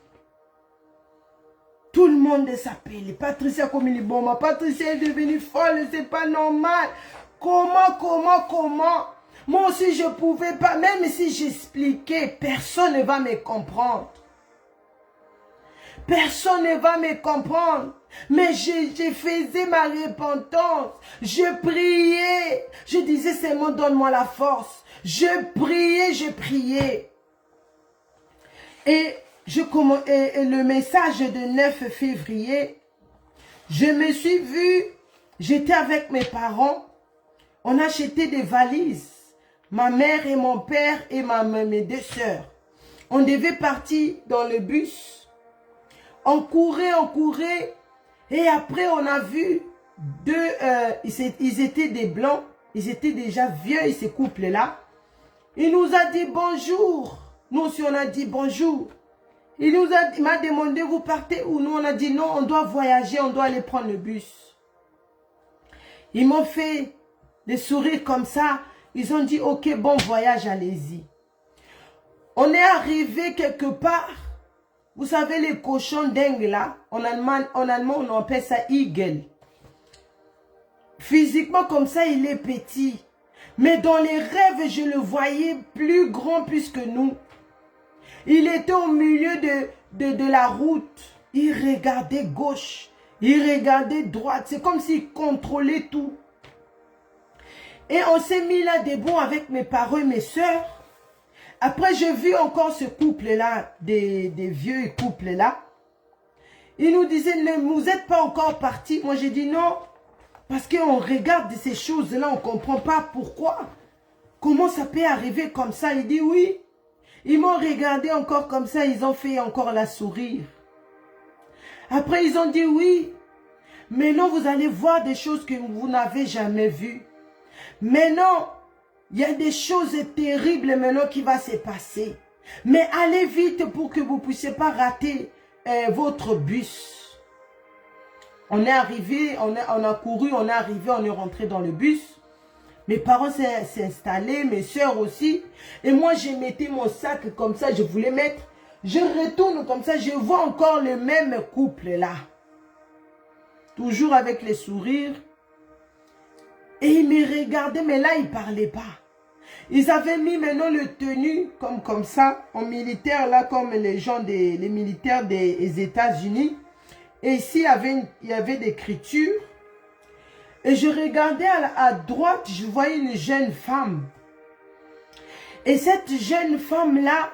Tout le monde s'appelle. Patricia comme il est bon. Ma Patricia est devenue folle. C'est pas normal. Comment? Moi aussi, je pouvais pas. Même si j'expliquais, personne ne va me comprendre. Personne ne va me comprendre. Mais je faisais ma repentance. Je priais. Je disais seulement, donne-moi la force. Je priais. Et le message de 9 février, je me suis vue, j'étais avec mes parents. On a acheté des valises. Ma mère et mon père et mes 2 sœurs. On devait partir dans le bus. On courait. Et après, on a vu 2, ils étaient des blancs. Ils étaient déjà vieux, ces couples-là. Il nous a dit bonjour. Nous aussi, on a dit bonjour. Il m'a demandé, vous partez où? Nous, on a dit non, on doit voyager, on doit aller prendre le bus. Ils m'ont fait des sourires comme ça. Ils ont dit, ok, bon voyage, allez-y. On est arrivé quelque part. Vous savez, les cochons dingues là, en allemand, on appelle ça eagle. Physiquement, comme ça, il est petit. Mais dans les rêves, je le voyais plus grand plus que nous. Il était au milieu de la route. Il regardait gauche. Il regardait droite. C'est comme s'il contrôlait tout. Et on s'est mis là debout avec mes parents et mes soeurs. Après, j'ai vu encore ce couple-là, des vieux couples-là. Ils nous disaient, ne vous êtes pas encore partis. Moi, j'ai dit non. Parce qu'on regarde ces choses-là, on ne comprend pas pourquoi. Comment ça peut arriver comme ça? Il dit oui. Ils m'ont regardé encore comme ça, ils ont fait encore la sourire. Après, ils ont dit oui. Mais non, vous allez voir des choses que vous n'avez jamais vues. Mais non. Il y a des choses terribles maintenant qui vont se passer. Mais allez vite pour que vous ne puissiez pas rater votre bus. On est arrivé, on a couru, on est arrivé, on est rentré dans le bus. Mes parents s'est installés, mes soeurs aussi. Et moi, je mettais mon sac comme ça, je voulais mettre. Je retourne comme ça, je vois encore le même couple là. Toujours avec les sourires. Et ils me regardaient, mais là, ils ne parlaient pas. Ils avaient mis maintenant le tenue comme ça, en militaire, là, comme les militaires des États-Unis. Et ici, il y avait d'écriture. Et je regardais à droite, je voyais une jeune femme. Et cette jeune femme-là,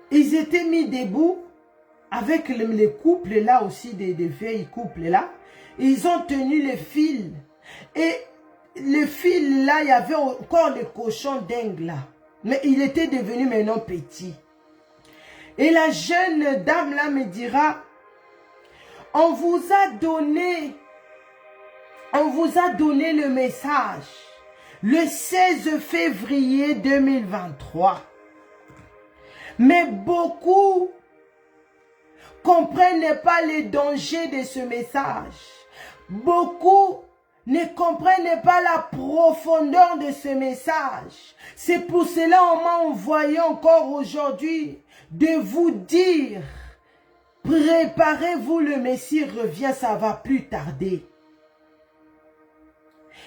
ils étaient mis debout avec les couples là aussi, des vieilles couples là. Ils ont tenu les fils. Et le fil là, il y avait encore le cochon dingue là. Mais il était devenu maintenant petit. Et la jeune dame là me dira, on vous a donné le message le 16 février 2023. Mais beaucoup comprennent pas les dangers de ce message. Beaucoup ne comprennent pas la profondeur de ce message. C'est pour cela qu'on m'a envoyé encore aujourd'hui de vous dire, préparez-vous, le Messie revient, ça va plus tarder.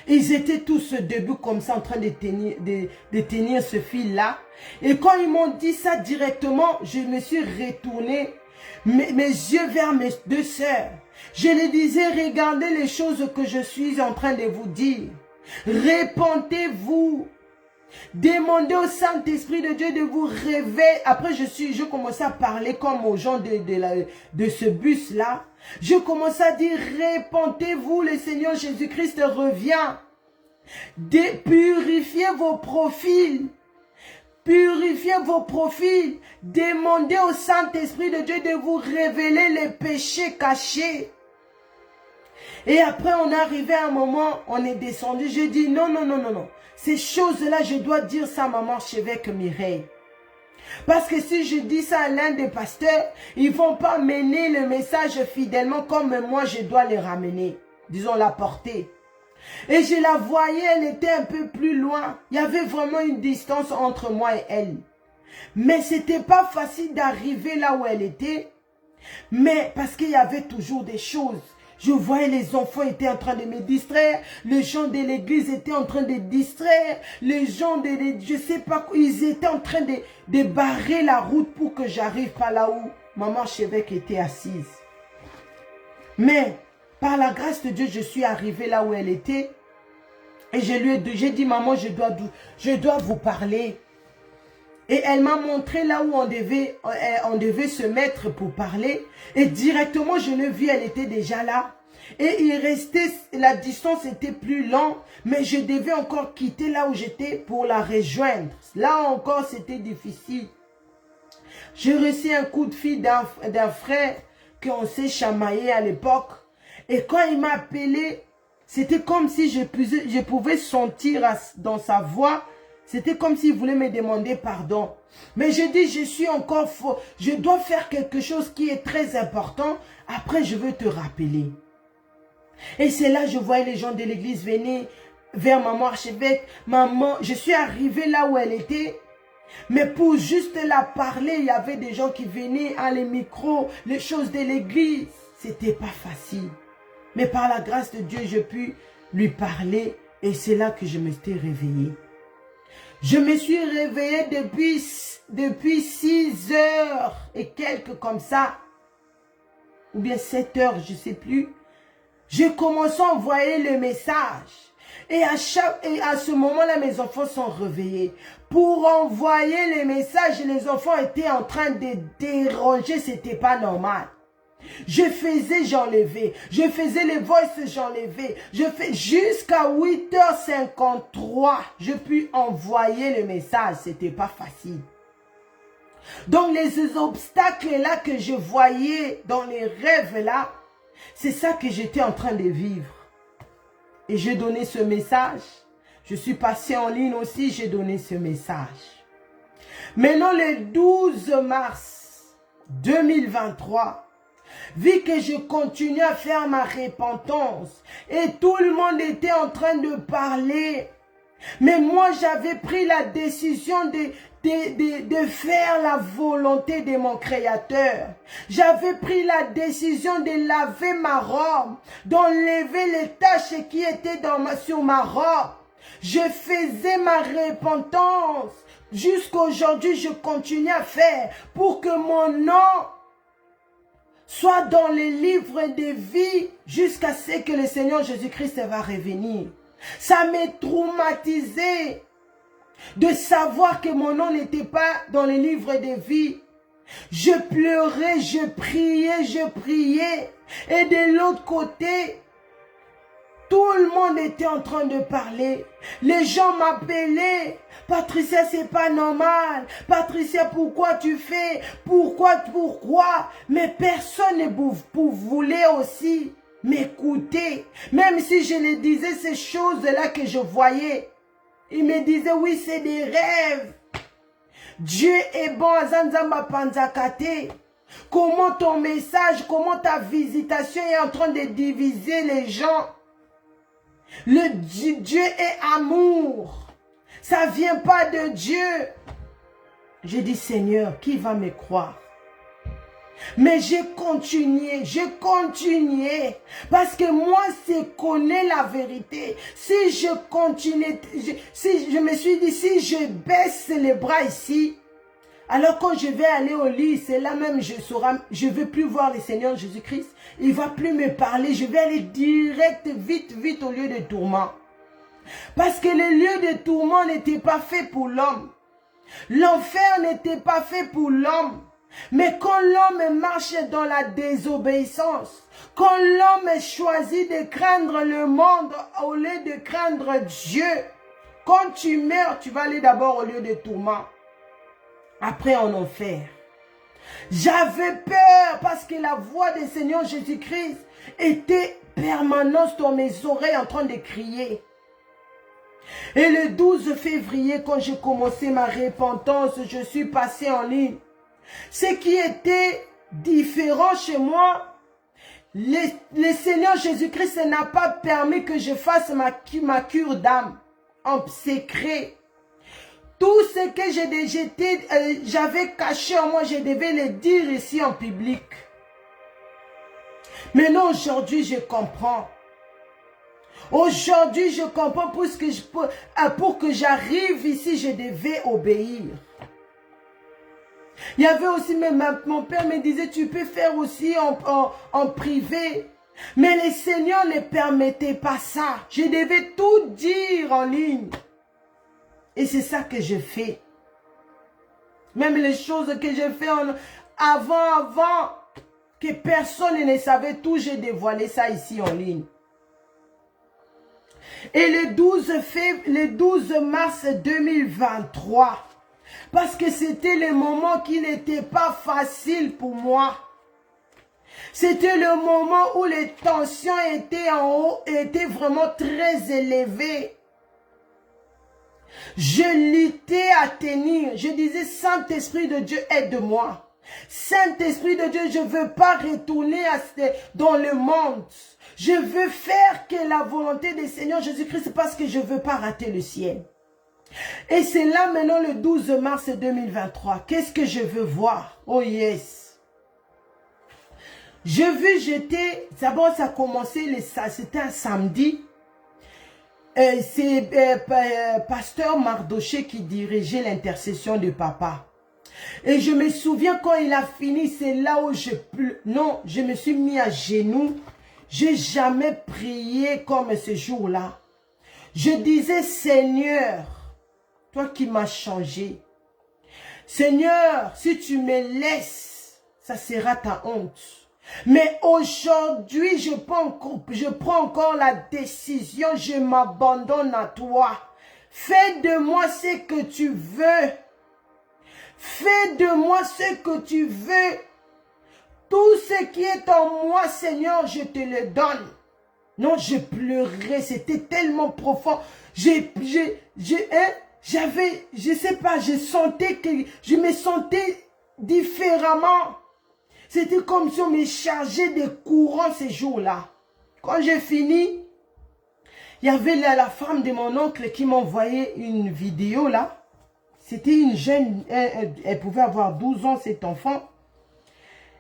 Ils étaient tous debout comme ça en train de tenir ce fil-là. Et quand ils m'ont dit ça directement, je me suis retourné mes yeux vers mes 2 sœurs. Je les disais, regardez les choses que je suis en train de vous dire. Répentez-vous. Demandez au Saint-Esprit de Dieu de vous réveiller. Après, je commençais à parler comme aux gens de ce bus-là. Je commençais à dire, répentez-vous, le Seigneur Jésus-Christ revient. Purifiez vos profils. Purifiez vos profils. Demandez au Saint-Esprit de Dieu de vous révéler les péchés cachés. Et après, on est arrivé à un moment, on est descendu. Je dis, non. Ces choses-là, je dois dire ça à maman archevêque Mireille. Parce que si je dis ça à l'un des pasteurs, ils ne vont pas mener le message fidèlement comme moi, je dois les ramener. Disons, la porter. Et je la voyais, elle était un peu plus loin. Il y avait vraiment une distance entre moi et elle. Mais c'était pas facile d'arriver là où elle était. Mais parce qu'il y avait toujours des choses. Je voyais les enfants étaient en train de me distraire. Les gens de l'église étaient en train de distraire. Les gens de je sais pas quoi. Ils étaient en train de barrer la route pour que j'arrive pas là où maman archevêque était assise. Mais par la grâce de Dieu, je suis arrivée là où elle était. Et j'ai dit, maman, je dois vous parler. Et elle m'a montré là où on devait se mettre pour parler. Et directement, je l'ai vue, elle était déjà là. Et il restait, la distance était plus longue. Mais je devais encore quitter là où j'étais pour la rejoindre. Là encore, c'était difficile. J'ai reçu un coup de fil d'un frère qu'on s'est chamaillé à l'époque. Et quand il m'a appelé, c'était comme si je pouvais sentir dans sa voix. C'était comme s'il voulait me demander pardon. Mais je dis, je suis encore faux. Je dois faire quelque chose qui est très important. Après, je veux te rappeler. Et c'est là, je voyais les gens de l'église venir vers maman archevêque. Maman, je suis arrivée là où elle était. Mais pour juste la parler, il y avait des gens qui venaient à les micros, les choses de l'église. C'était pas facile. Mais par la grâce de Dieu, j'ai pu lui parler. Et c'est là que je me suis réveillée. Je me suis réveillée depuis 6 heures et quelques comme ça. Ou bien 7 heures, je ne sais plus. J'ai commencé à envoyer le message. Et à ce moment-là, mes enfants sont réveillés. Pour envoyer les messages, les enfants étaient en train de déranger. Ce n'était pas normal. Je faisais, j'enlevais. Je faisais les voices, j'enlevais. Jusqu'à 8h53, je puis envoyer le message. C'était pas facile. Donc, les obstacles là que je voyais dans les rêves là, c'est ça que j'étais en train de vivre. Et j'ai donné ce message. Je suis passée en ligne aussi, j'ai donné ce message. Maintenant, le 12 mars 2023, vu que je continuais à faire ma repentance et tout le monde était en train de parler, mais moi j'avais pris la décision de faire la volonté de mon Créateur. J'avais pris la décision de laver ma robe, d'enlever les taches qui étaient sur ma robe. Je faisais ma repentance. Jusqu'à aujourd'hui, je continue à faire pour que mon nom soit dans les livres de vie jusqu'à ce que le Seigneur Jésus-Christ va revenir. Ça m'a traumatisé de savoir que mon nom n'était pas dans les livres de vie. Je pleurais, je priais. Et de l'autre côté, tout le monde était en train de parler. Les gens m'appelaient. Patricia, c'est pas normal. Patricia, pourquoi tu fais? Pourquoi? Mais personne ne voulait aussi m'écouter. Même si je les disais ces choses-là que je voyais. Ils me disaient, oui, c'est des rêves. Dieu est bon, Azanzamba Panzakate. Comment ton message, comment ta visitation est en train de diviser les gens? Le Dieu est amour. Ça ne vient pas de Dieu. J'ai dit, Seigneur, qui va me croire? Mais j'ai continué. Parce que moi, je connais la vérité. Si je continue, si je me suis dit, si je baisse les bras ici, alors quand je vais aller au lit, c'est là même je ne vais plus voir le Seigneur Jésus-Christ. Il ne va plus me parler. Je vais aller direct, vite au lieu de tourment. Parce que le lieu de tourment n'était pas fait pour l'homme. L'enfer n'était pas fait pour l'homme. Mais quand l'homme marche dans la désobéissance, quand l'homme choisit de craindre le monde au lieu de craindre Dieu, quand tu meurs, tu vas aller d'abord au lieu de tourment. Après en enfer. J'avais peur parce que la voix du Seigneur Jésus-Christ était permanente dans mes oreilles en train de crier. Et le 12 février, quand j'ai commencé ma repentance, je suis passée en ligne. Ce qui était différent chez moi, le Seigneur Jésus-Christ n'a pas permis que je fasse ma cure d'âme en secret. Tout ce que j'avais caché en moi, je devais le dire ici en public. Maintenant, aujourd'hui, je comprends. Aujourd'hui, je comprends pour que j'arrive ici, je devais obéir. Il y avait aussi, mon père me disait, tu peux faire aussi en privé. Mais le Seigneur ne permettait pas ça. Je devais tout dire en ligne. Et c'est ça que je fais. Même les choses que j'ai fait avant que personne ne savait tout, j'ai dévoilé ça ici en ligne. Et le 12 mars 2023, parce que c'était le moment qui n'était pas facile pour moi. C'était le moment où les tensions étaient en haut, étaient vraiment très élevées. Je luttais à tenir. Je disais, Saint-Esprit de Dieu, aide-moi. Saint-Esprit de Dieu, je ne veux pas retourner dans le monde. Je veux faire que la volonté du Seigneur Jésus-Christ parce que je ne veux pas rater le ciel. Et c'est là maintenant le 12 mars 2023. Qu'est-ce que je veux voir? Oh yes. D'abord ça a commencé, c'était un samedi. C'est pasteur Mardoché qui dirigeait l'intercession de papa. Et je me souviens quand il a fini, c'est là où je me suis mis à genoux. J'ai jamais prié comme ce jour-là. Je disais, Seigneur, toi qui m'as changé. Seigneur, si tu me laisses, ça sera ta honte. Mais aujourd'hui, je prends encore la décision, je m'abandonne à toi. Fais de moi ce que tu veux. Fais de moi ce que tu veux. Tout ce qui est en moi, Seigneur, je te le donne. Non, je pleurais, c'était tellement profond. Je sais pas, je me sentais différemment. C'était comme si on me chargeait des courants ces jours-là. Quand j'ai fini, il y avait la femme de mon oncle qui m'envoyait une vidéo là. C'était une jeune, elle pouvait avoir 12 ans, cet enfant.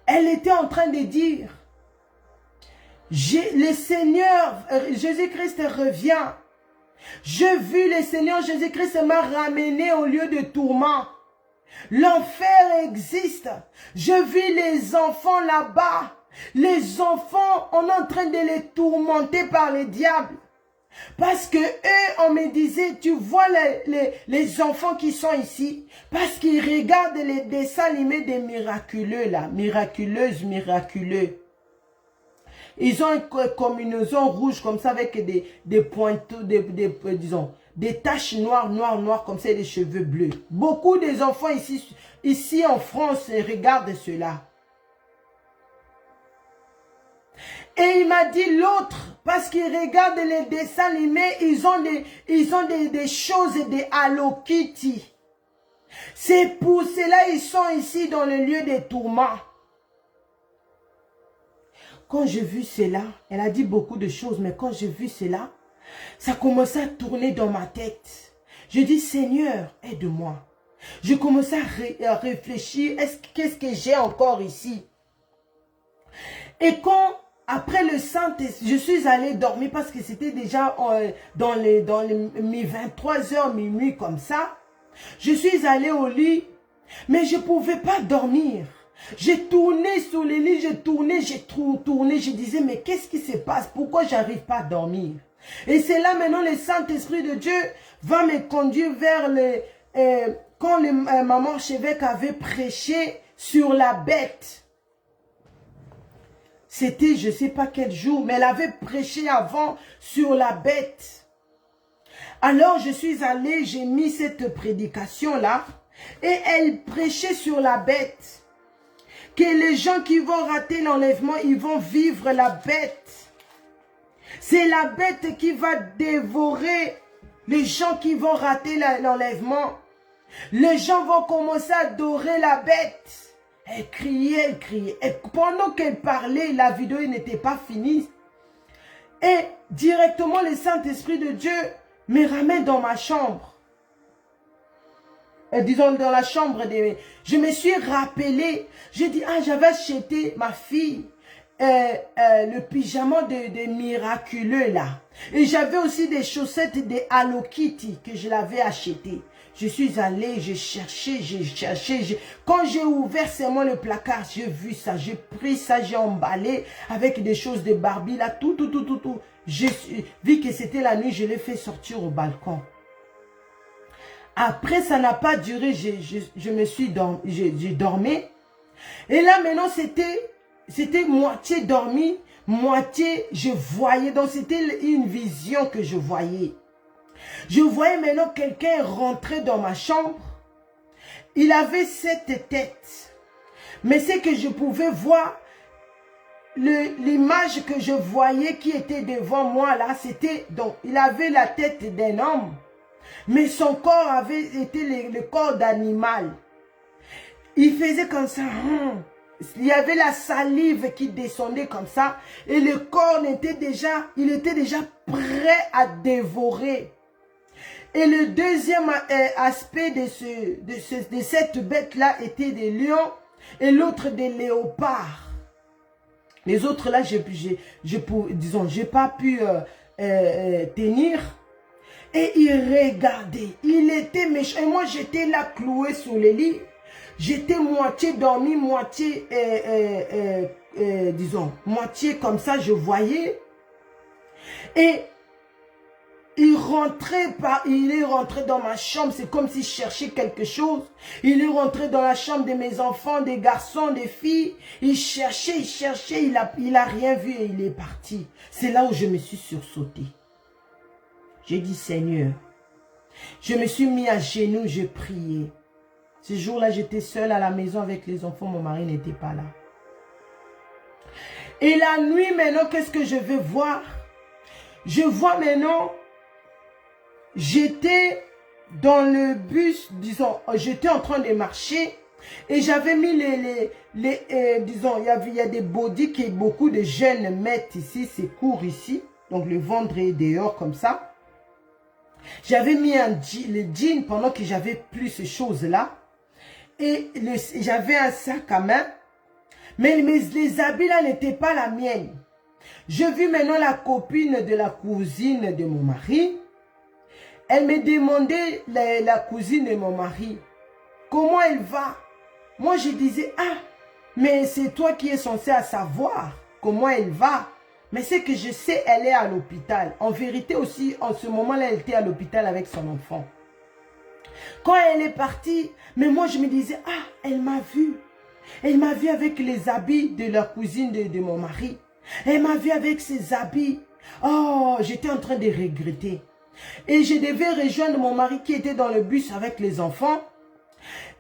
Elle était en train de dire, le Seigneur Jésus-Christ revient. J'ai vu le Seigneur Jésus-Christ m'a ramené au lieu de tourment. L'enfer existe. Je vis les enfants là-bas. Les enfants, on est en train de les tourmenter par les diables. Parce que eux, on me disait, tu vois les enfants qui sont ici, parce qu'ils regardent les dessins animés des miraculeux là, miraculeuses, miraculeux. Ils ont une combinaison rouge comme ça avec des pointures, disons, des taches noires comme ça et des cheveux bleus. Beaucoup des enfants ici en France regardent cela. Et il m'a dit l'autre, parce qu'ils regardent les dessins animés, ils ont des choses, des Hello Kitty. C'est pour cela qu'ils sont ici dans le lieu des tourments. Quand j'ai vu cela, elle a dit beaucoup de choses, mais quand j'ai vu cela, ça commençait à tourner dans ma tête. Je dis, Seigneur, aide-moi. Je commençais à réfléchir, qu'est-ce que j'ai encore ici? Et quand, après le Saint-Esprit, je suis allée dormir parce que c'était déjà dans les 23h, minuit comme ça. Je suis allée au lit, mais je ne pouvais pas dormir. J'ai tourné sur le lit, j'ai tourné, je disais, mais qu'est-ce qui se passe? Pourquoi j'arrive pas à dormir? Et c'est là maintenant le Saint-Esprit de Dieu va me conduire vers quand maman archevêque avait prêché sur la bête. C'était je ne sais pas quel jour, mais elle avait prêché avant sur la bête. Alors je suis allée, j'ai mis cette prédication-là et elle prêchait sur la bête. Que les gens qui vont rater l'enlèvement, ils vont vivre la bête. C'est la bête qui va dévorer les gens qui vont rater l'enlèvement. Les gens vont commencer à adorer la bête. Elle criait, elle criait. Et pendant qu'elle parlait, la vidéo n'était pas finie. Et directement, le Saint-Esprit de Dieu me ramène dans ma chambre. Disons dans la chambre. Je me suis rappelé. J'ai dit, ah, j'avais acheté ma fille le pyjama de miraculeux là. Et j'avais aussi des chaussettes de Hello Kitty que je l'avais acheté. Je suis allée, j'ai cherché. Quand j'ai ouvert seulement le placard, j'ai vu ça, j'ai pris ça, j'ai emballé avec des choses de Barbie là, tout. J'ai vu que c'était la nuit, je l'ai fait sortir au balcon. Après, ça n'a pas duré, j'ai dormi. Et là, maintenant, c'était moitié dormi, moitié je voyais. Donc, c'était une vision que je voyais. Je voyais maintenant quelqu'un rentrer dans ma chambre. Il avait cette tête. Mais c'est que je pouvais voir, l'image que je voyais qui était devant moi là, c'était, donc, il avait la tête d'un homme. Mais son corps avait été le corps d'animal. Il faisait comme ça. Il y avait la salive qui descendait comme ça. Et le corps était déjà prêt à dévorer. Et le deuxième aspect de cette bête-là était des lions. Et l'autre des léopards. Les autres là, j'ai pas pu tenir. Et il regardait. Il était méchant. Et moi, j'étais là cloué sur le lit. J'étais moitié dormi, moitié, moitié comme ça, je voyais. Et il est rentré dans ma chambre, c'est comme s'il cherchait quelque chose. Il est rentré dans la chambre de mes enfants, des garçons, des filles. Il cherchait, il a rien vu et il est parti. C'est là où je me suis sursauté. J'ai dit, Seigneur, je me suis mis à genoux, j'ai prié. Ce jour-là, j'étais seule à la maison avec les enfants, mon mari n'était pas là. Et la nuit, maintenant, qu'est-ce que je vais voir? Je vois maintenant, j'étais dans le bus, disons, j'étais en train de marcher et j'avais mis disons, il y a des bodys que beaucoup de jeunes mettent ici, c'est court ici, donc le ventre est dehors comme ça. J'avais mis le jean pendant que j'avais plus ces choses-là. Et j'avais un sac à main. Mais les habits là n'étaient pas la mienne. Je vis maintenant la copine de la cousine de mon mari. Elle me demandait, la cousine de mon mari, comment elle va? Moi je disais, ah, mais c'est toi qui es censé savoir comment elle va. Mais c'est que je sais, elle est à l'hôpital. En vérité aussi, en ce moment-là, elle était à l'hôpital avec son enfant. Quand elle est partie, mais moi je me disais, ah, elle m'a vu. Elle m'a vu avec les habits de la cousine de mon mari. Elle m'a vu avec ses habits. Oh, j'étais en train de regretter. Et je devais rejoindre mon mari qui était dans le bus avec les enfants.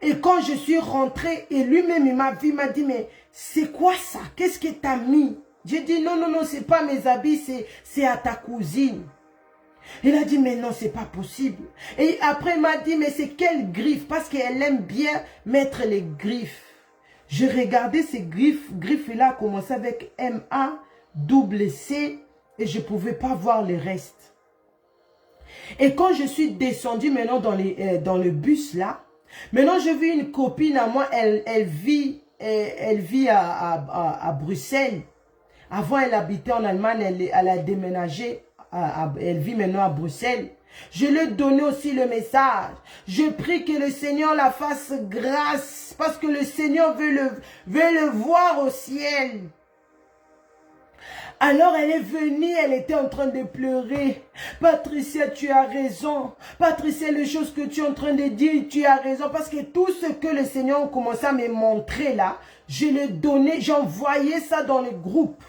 Et quand je suis rentrée, et lui-même il m'a vu, il m'a dit, mais c'est quoi ça? Qu'est-ce que tu as mis? J'ai dit, non, c'est pas mes habits, c'est à ta cousine. Il a dit, mais non, c'est pas possible. Et après, il m'a dit, mais c'est quelle griffe? Parce qu'elle aime bien mettre les griffes. Je regardais ces griffes-là commençaient avec M-A-C-C et je ne pouvais pas voir le reste. Et quand je suis descendue maintenant dans le bus là, maintenant je vis une copine à moi, elle vit à Bruxelles. Avant, elle habitait en Allemagne, elle a déménagé, elle vit maintenant à Bruxelles. Je lui ai donné aussi le message. Je prie que le Seigneur la fasse grâce, parce que le Seigneur veut le voir au ciel. Alors elle est venue, elle était en train de pleurer. Patricia, tu as raison. Patricia, les choses que tu es en train de dire, tu as raison. Parce que tout ce que le Seigneur a commencé à me montrer là, je l'ai donné, j'envoyais ça dans le groupe.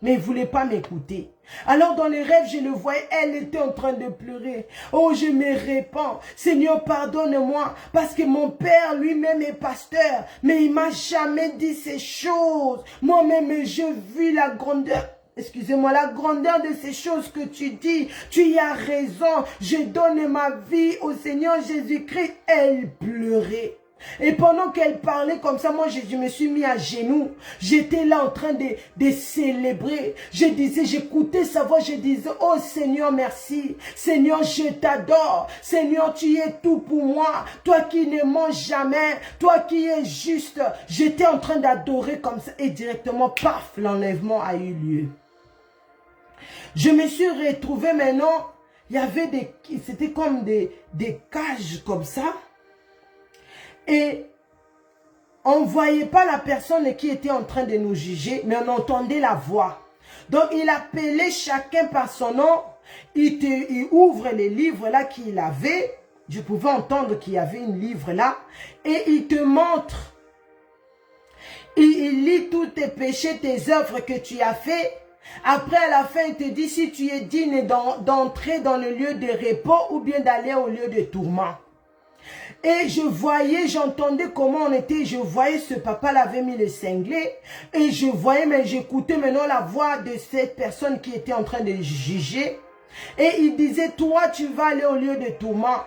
Mais il ne voulait pas m'écouter. Alors dans les rêves, je le voyais, elle était en train de pleurer. Oh, je me répands. Seigneur, pardonne-moi. Parce que mon père lui-même est pasteur. Mais il ne m'a jamais dit ces choses. Moi-même, je vis la grandeur. Excusez-moi, la grandeur de ces choses que tu dis. Tu y as raison. Je donne ma vie au Seigneur Jésus-Christ. Elle pleurait. Et pendant qu'elle parlait comme ça, moi je me suis mis à genoux. J'étais là en train de célébrer. Je disais, j'écoutais sa voix, je disais, oh Seigneur, merci. Seigneur, je t'adore. Seigneur, tu es tout pour moi. Toi qui ne manges jamais. Toi qui es juste. J'étais en train d'adorer comme ça. Et directement, paf, l'enlèvement a eu lieu. Je me suis retrouvée maintenant. Il y avait c'était comme des cages comme ça. Et on ne voyait pas la personne qui était en train de nous juger, mais on entendait la voix. Donc il appelait chacun par son nom, il ouvre les livres là qu'il avait, je pouvais entendre qu'il y avait un livre là, et il te montre, il lit tous tes péchés, tes œuvres que tu as fait. Après à la fin il te dit si tu es digne d'entrer dans le lieu de repos ou bien d'aller au lieu de tourment. Et je voyais, j'entendais comment on était, je voyais ce papa l'avait mis le cinglé, et je voyais, mais j'écoutais maintenant la voix de cette personne qui était en train de juger, et il disait, toi tu vas aller au lieu de tourment,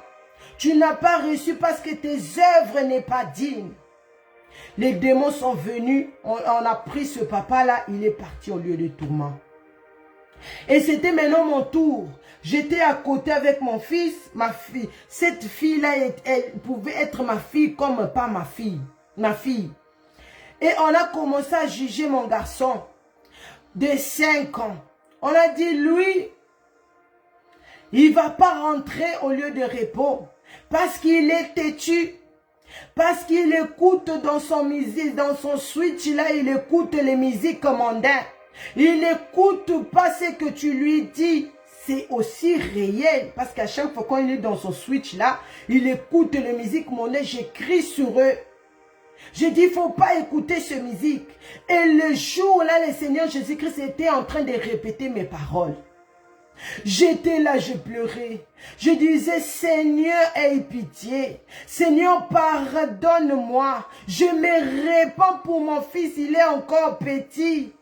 tu n'as pas reçu parce que tes œuvres n'est pas dignes. Les démons sont venus, on a pris ce papa-là, il est parti au lieu de tourment. Et c'était maintenant mon tour. J'étais à côté avec mon fils, ma fille. Cette fille-là, elle pouvait être ma fille comme pas ma fille. Ma fille. Et on a commencé à juger mon garçon de 5 ans. On a dit, lui, il ne va pas rentrer au lieu de repos. Parce qu'il est têtu. Parce qu'il écoute dans son musique, dans son switch là, il écoute les musiques mondaines. Il n'écoute pas ce que tu lui dis. C'est aussi réel. Parce qu'à chaque fois quand il est dans son switch là, il écoute les musiques mondaines. J'écris sur eux. Je dis, il ne faut pas écouter cette musique. Et le jour là, le Seigneur Jésus-Christ était en train de répéter mes paroles. J'étais là, je pleurais. Je disais, Seigneur, aie pitié. Seigneur, pardonne-moi. Je me répands pour mon fils, il est encore petit.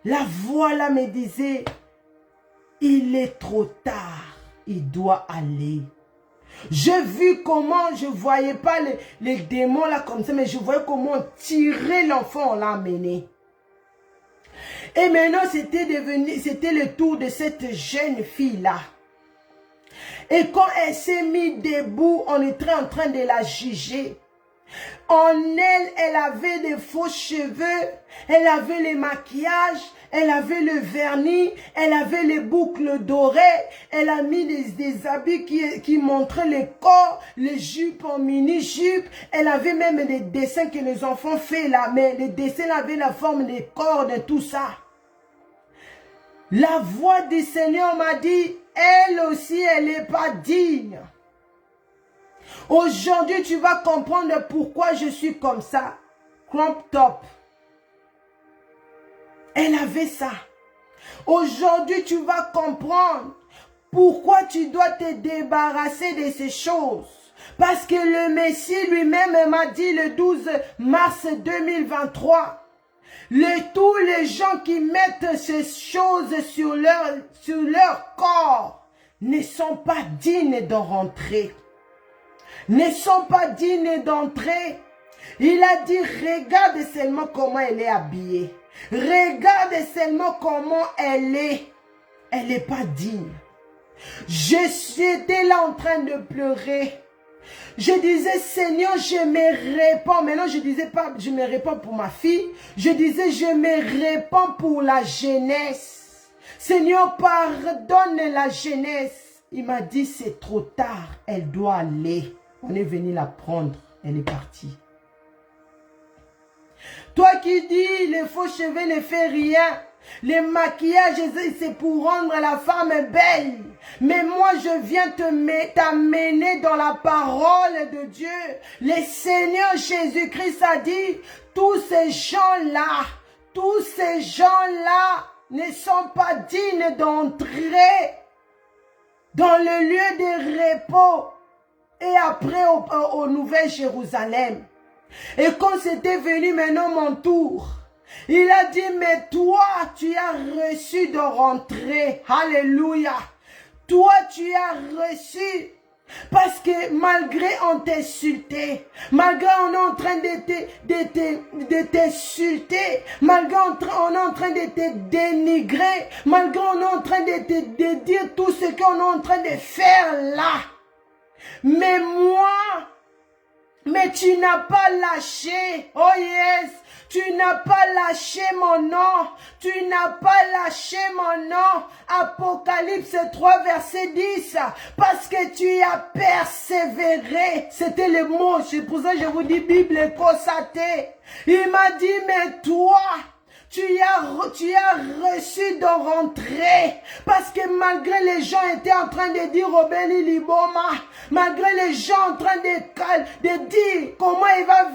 La voix là me disait, il est trop tard, il doit aller. J'ai vu comment, je ne voyais pas les démons là comme ça, mais je voyais comment on tirait l'enfant, on l'a amené. Et maintenant, c'était le tour de cette jeune fille-là. Et quand elle s'est mise debout, on était en train de la juger. En elle, elle avait des faux cheveux, elle avait les maquillages, elle avait le vernis, elle avait les boucles dorées, elle a mis des habits qui montraient le corps, les jupes en mini-jupes, elle avait même des dessins que les enfants font là, mais les dessins avaient la forme des corps, de tout ça. La voix du Seigneur m'a dit, elle aussi, elle n'est pas digne. Aujourd'hui, tu vas comprendre pourquoi je suis comme ça. Crop top. Elle avait ça. Aujourd'hui, tu vas comprendre pourquoi tu dois te débarrasser de ces choses. Parce que le Messie lui-même m'a dit le 12 mars 2023. Tous les gens qui mettent ces choses sur leur corps ne sont pas dignes de rentrer. Ne sont pas dignes d'entrer. Il a dit, regarde seulement comment elle est habillée. Regarde seulement comment elle est. Elle n'est pas digne. J'étais là en train de pleurer. Je disais, Seigneur, je me répands. Maintenant, je disais pas, je me répands pour ma fille. Je disais, je me répands pour la jeunesse. Seigneur, pardonne la jeunesse. Il m'a dit, c'est trop tard. Elle doit aller. On est venu la prendre. Elle est partie. Toi qui dis, les faux cheveux ne font rien. Les maquillages, c'est pour rendre la femme belle. Mais moi, je viens t'amener dans la parole de Dieu. Le Seigneur Jésus-Christ a dit, tous ces gens-là ne sont pas dignes d'entrer dans le lieu de repos et après au Nouvel Jérusalem. Et quand c'était venu maintenant mon tour, il a dit, mais toi, tu as reçu de rentrer. Alléluia. Toi, tu as reçu Parce que malgré on t'insultait, malgré on est en train de t'insulter, malgré on est en train de te dénigrer, malgré on est en train de dire tout ce qu'on est en train de faire là. Mais tu n'as pas lâché, oh yes, tu n'as pas lâché mon nom, tu n'as pas lâché mon nom. Apocalypse 3 verset 10, parce que tu as persévéré. C'était le mot, c'est pour ça que je vous dis Bible constatée. Il m'a dit, mais toi, tu as reçu de rentrer. Parce que malgré les gens étaient en train de dire Obéli Liboma, malgré les gens en train de dire comment il va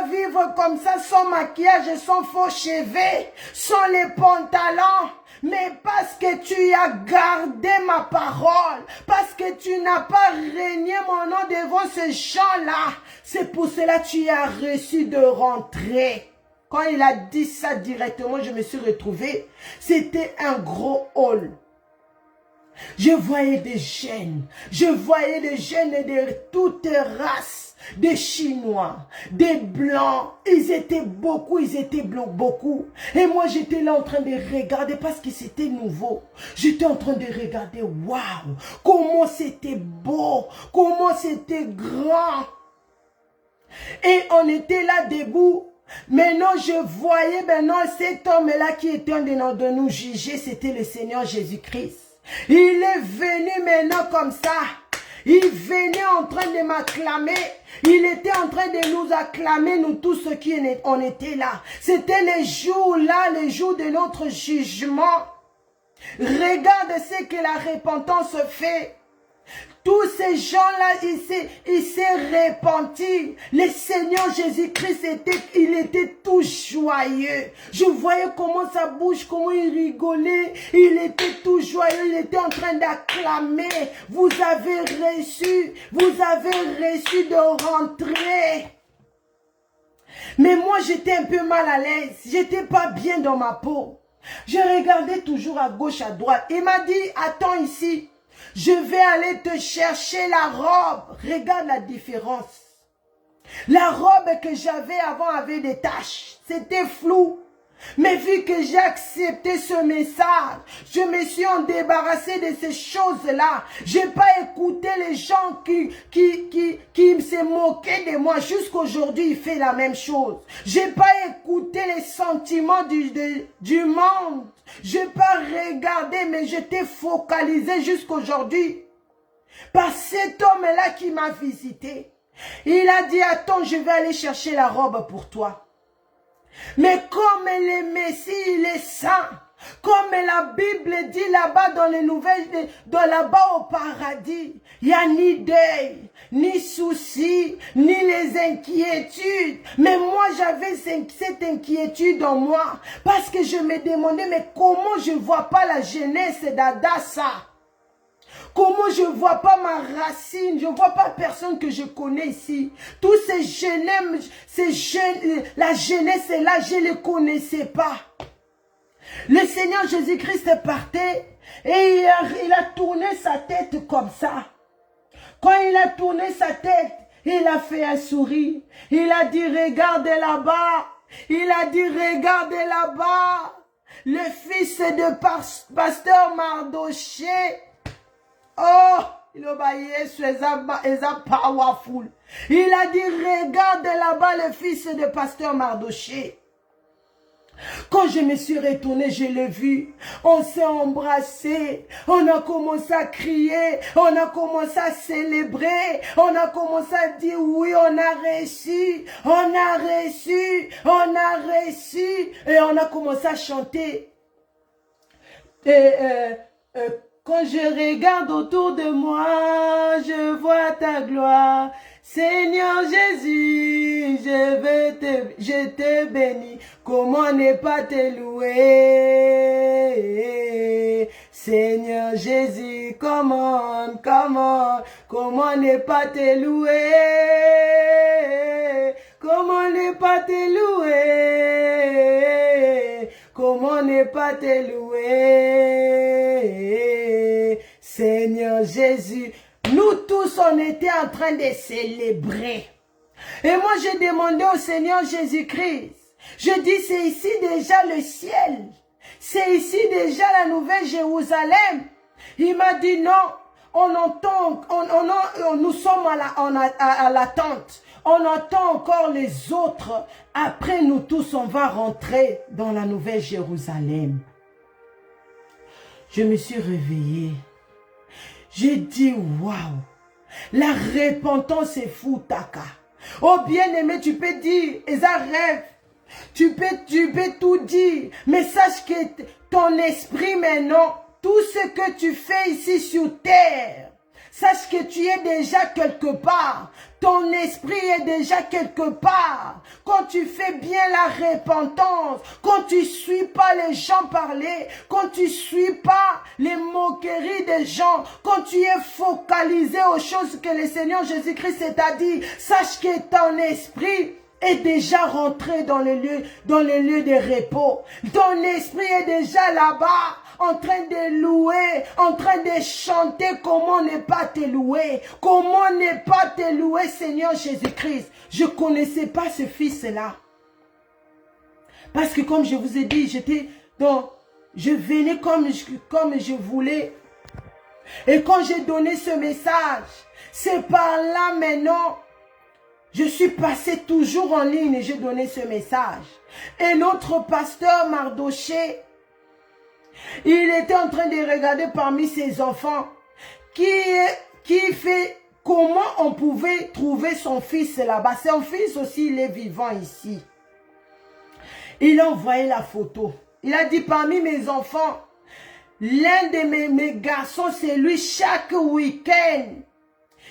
vivre comme ça, sans maquillage et sans faux cheveux, sans les pantalons. Mais parce que tu as gardé ma parole, parce que tu n'as pas régné mon nom devant ces gens-là, c'est pour cela que tu as reçu de rentrer. Quand il a dit ça directement, je me suis retrouvée. C'était un gros hall. Je voyais des jeunes de toutes races, des Chinois, des Blancs. Ils étaient beaucoup. Et moi, j'étais là en train de regarder parce que c'était nouveau. J'étais en train de regarder, waouh, comment c'était beau, comment c'était grand. Et on était là debout. Maintenant, je voyais cet homme-là qui était en train de nous juger, c'était le Seigneur Jésus-Christ. Il est venu maintenant comme ça. Il venait en train de m'acclamer. Il était en train de nous acclamer, nous tous ceux qui on était là. C'était les jours-là, les jours de notre jugement. Regarde ce que la repentance fait. Tous ces gens-là, il s'est repenti. Le Seigneur Jésus-Christ, il était tout joyeux. Je voyais comment sa bouche, comment il rigolait. Il était tout joyeux, il était en train d'acclamer. Vous avez reçu de rentrer. Mais moi, j'étais un peu mal à l'aise. J'étais pas bien dans ma peau. Je regardais toujours à gauche, à droite. Il m'a dit, attends ici. Je vais aller te chercher la robe. Regarde la différence. La robe que j'avais avant avait des taches. C'était flou. Mais vu que j'ai accepté ce message, je me suis en débarrassé de ces choses-là. Je n'ai pas écouté les gens qui se moquaient de moi. Jusqu'aujourd'hui, il fait la même chose. Je n'ai pas écouté les sentiments du monde. Je n'ai pas regardé, mais j'étais focalisé jusqu'aujourd'hui par cet homme-là qui m'a visité. Il a dit, attends, je vais aller chercher la robe pour toi. Mais comme le Messie, il est saint, comme la Bible dit là-bas dans les nouvelles, là-bas au paradis, il n'y a ni deuil, ni soucis, ni les inquiétudes. Mais moi, j'avais cette inquiétude en moi, parce que je me demandais, mais comment je ne vois pas la jeunesse d'Adassa? Comment je ne vois pas ma racine, je ne vois pas personne que je connais ici. Tous ces jeunes, la jeunesse est là, je ne les connaissais pas. Le Seigneur Jésus-Christ partait et il a tourné sa tête comme ça. Quand il a tourné sa tête, il a fait un sourire. Il a dit, regardez là-bas. Il a dit, regardez là-bas. Le fils de pasteur Mardoché. Oh, il a powerful. Il a dit, regarde là-bas le fils de pasteur Mardoché. Quand je me suis retournée, je l'ai vu. On s'est embrassé. On a commencé à crier. On a commencé à célébrer. On a commencé à dire oui, on a reçu. On a reçu. On a reçu. Et on a commencé à chanter. Quand je regarde autour de moi, je vois ta gloire. Seigneur Jésus, je te bénis. Comment ne pas te louer? Seigneur Jésus, comment ne pas te louer? Comment ne pas te louer? Comment ne pas te louer? Seigneur Jésus, Nous tous, on était en train de célébrer. Et moi, j'ai demandé au Seigneur Jésus-Christ. Je dis, c'est ici déjà le ciel. C'est ici déjà la nouvelle Jérusalem. Il m'a dit non. On entend, nous sommes à l'attente. On entend encore les autres. Après, nous tous, on va rentrer dans la nouvelle Jérusalem. Je me suis réveillée. J'ai dit, waouh, la repentance est fou, Taka. Oh bien-aimé, tu peux dire, et ça rêve. Tu peux tout dire, mais sache que ton esprit maintenant, tout ce que tu fais ici sur terre, sache que tu es déjà quelque part. Ton esprit est déjà quelque part. Quand tu fais bien la repentance, quand tu ne suis pas les gens parler, quand tu ne suis pas les moqueries des gens, quand tu es focalisé aux choses que le Seigneur Jésus-Christ t'a dit, sache que ton esprit est déjà rentré dans le lieu de repos. Ton esprit est déjà là-bas, en train de louer, en train de chanter. Comment ne pas te louer? Comment ne pas te louer, Seigneur Jésus-Christ? Je ne connaissais pas ce fils-là. Parce que comme je vous ai dit, je venais comme je voulais. Et quand j'ai donné ce message, c'est par là maintenant. Je suis passé toujours en ligne et j'ai donné ce message. Et notre pasteur Mardoché, il était en train de regarder parmi ses enfants qui fait comment on pouvait trouver son fils là-bas. Son fils aussi, il est vivant ici. Il a envoyé la photo. Il a dit parmi mes enfants, l'un de mes garçons, c'est lui chaque week-end.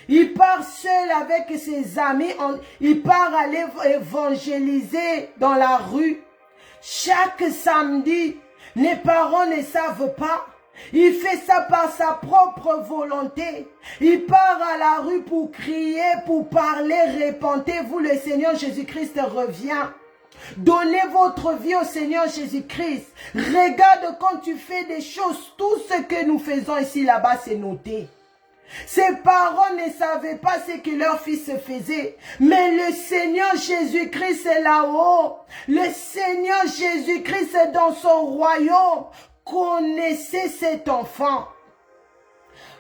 Il part seul avec ses amis, il part aller évangéliser dans la rue. Chaque samedi, les parents ne savent pas. Il fait ça par sa propre volonté. Il part à la rue pour crier, pour parler, repentez-vous, le Seigneur Jésus-Christ revient. Donnez votre vie au Seigneur Jésus-Christ. Regarde quand tu fais des choses, tout ce que nous faisons ici, là-bas, c'est noté. Ses parents ne savaient pas ce que leur fils faisait. Mais le Seigneur Jésus-Christ est là-haut. Le Seigneur Jésus-Christ est dans son royaume. Connaissez cet enfant.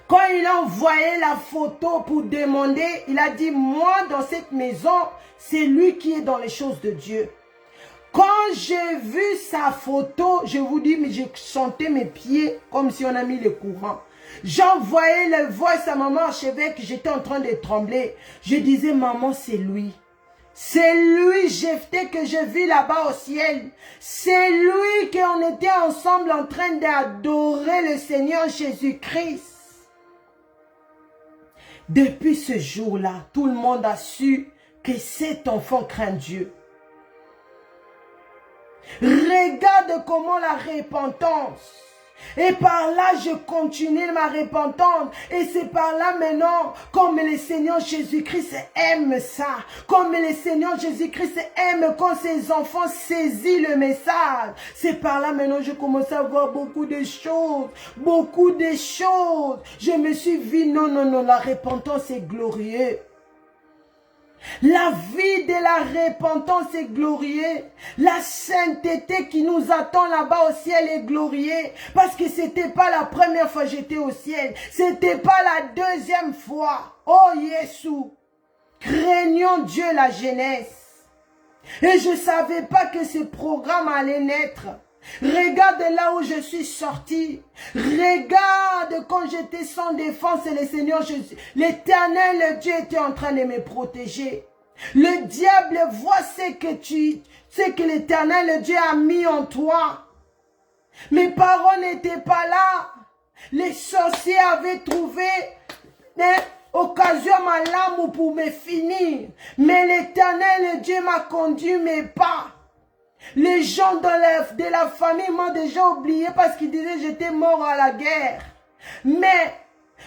Quand il a envoyé la photo pour demander, il a dit, moi dans cette maison, c'est lui qui est dans les choses de Dieu. Quand j'ai vu sa photo, je vous dis, mais j'ai chanté mes pieds comme si on a mis le courant. J'envoyais le voice à maman archevêque, j'étais en train de trembler. Je disais, maman, c'est lui. C'est lui, Jephthé, que je vis là-bas au ciel. C'est lui qu'on était ensemble en train d'adorer le Seigneur Jésus-Christ. Depuis ce jour-là, tout le monde a su que cet enfant craint Dieu. Regarde comment la repentance. Et par là, je continue ma repentance. Et c'est par là maintenant, comme le Seigneur Jésus-Christ aime ça. Comme le Seigneur Jésus-Christ aime quand ses enfants saisissent le message. C'est par là maintenant, je commence à voir beaucoup de choses. Beaucoup de choses. Je me suis dit, non, non, non, la repentance est glorieuse. La vie de la repentance est glorieuse. La sainteté qui nous attend là-bas au ciel est glorieuse. Parce que ce n'était pas la première fois que j'étais au ciel. Ce n'était pas la deuxième fois. Oh Jésus, craignons Dieu la jeunesse. Et je ne savais pas que ce programme allait naître. Regarde là où je suis sorti. Regarde quand j'étais sans défense et le Seigneur Jésus, l'Éternel, le Dieu était en train de me protéger. Le diable voit ce que l'Éternel, le Dieu a mis en toi. Mes parents n'étaient pas là. Les sorciers avaient trouvé occasion à l'âme pour me finir. Mais l'Éternel, le Dieu m'a conduit mes pas. Les gens de la famille m'ont déjà oublié parce qu'ils disaient que j'étais mort à la guerre. Mais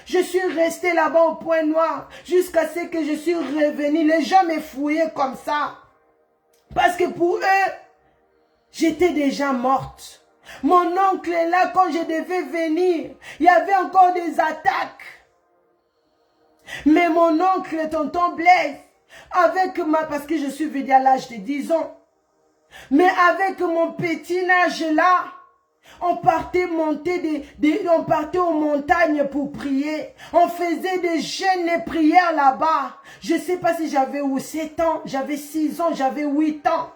je suis resté là-bas au point noir jusqu'à ce que je suis revenu. Les gens me fouillaient comme ça. Parce que pour eux, j'étais déjà morte. Mon oncle est là quand je devais venir. Il y avait encore des attaques. Mais mon oncle, tonton Blaise, parce que je suis venu à l'âge de 10 ans, mais avec mon petit âge là, on partait on partait aux montagnes pour prier. On faisait des jeûnes et prières là-bas. Je ne sais pas si j'avais 7 ans, j'avais 6 ans, j'avais 8 ans.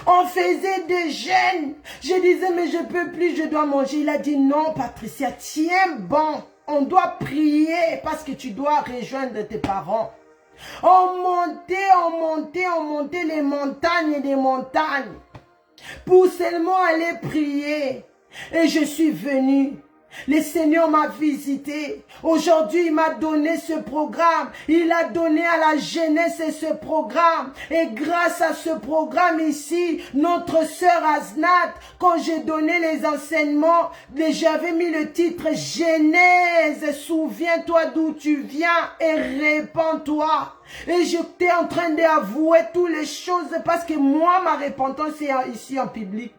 On faisait des jeûnes. Je disais, mais je ne peux plus, je dois manger. Il a dit, non, Patricia, tiens bon. On doit prier parce que tu dois rejoindre tes parents. On montait les montagnes et des montagnes pour seulement aller prier. Et je suis venue. Le Seigneur m'a visité. Aujourd'hui, il m'a donné ce programme. Il a donné à la jeunesse ce programme. Et grâce à ce programme ici, notre sœur Aznat, quand j'ai donné les enseignements, j'avais mis le titre Genèse. Souviens-toi d'où tu viens et répands-toi. Et j'étais en train d'avouer toutes les choses parce que moi, ma repentance est ici en public.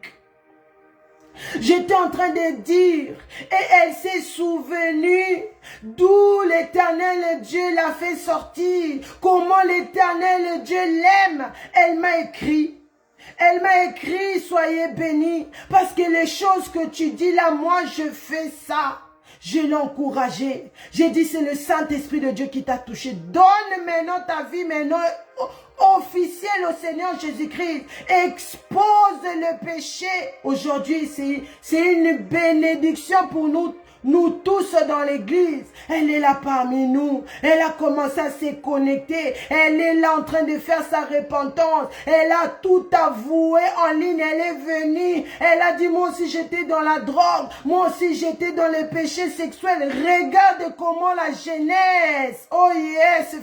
J'étais en train de dire, et elle s'est souvenue d'où l'Éternel Dieu l'a fait sortir, comment l'Éternel Dieu l'aime. Elle m'a écrit. Elle m'a écrit, soyez bénis, parce que les choses que tu dis là, moi je fais ça. Je l'ai encouragé. J'ai dit, c'est le Saint-Esprit de Dieu qui t'a touché. Donne maintenant ta vie, maintenant officielle au Seigneur Jésus-Christ. Expose le péché. Aujourd'hui, c'est une bénédiction pour nous tous dans l'église. Elle est là parmi nous. Elle a commencé à se connecter. Elle est là en train de faire sa repentance. Elle a tout avoué en ligne. Elle est venue. Elle a dit, moi aussi j'étais dans la drogue. Moi aussi j'étais dans les péchés sexuels. Regarde comment la jeunesse, oh yes,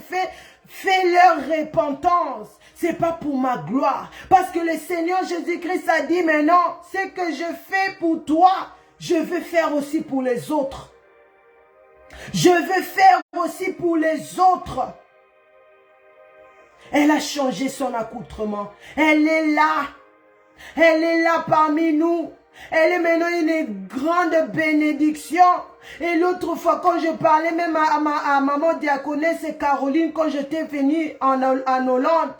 fait leur repentance. C'est pas pour ma gloire. Parce que le Seigneur Jésus-Christ a dit, mais non, ce que je fais pour toi, je veux faire aussi pour les autres. Je veux faire aussi pour les autres. Elle a changé son accoutrement. Elle est là. Elle est là parmi nous. Elle est maintenant une grande bénédiction. Et l'autre fois, quand je parlais même à maman diaconesse Caroline, quand j'étais venue en Hollande,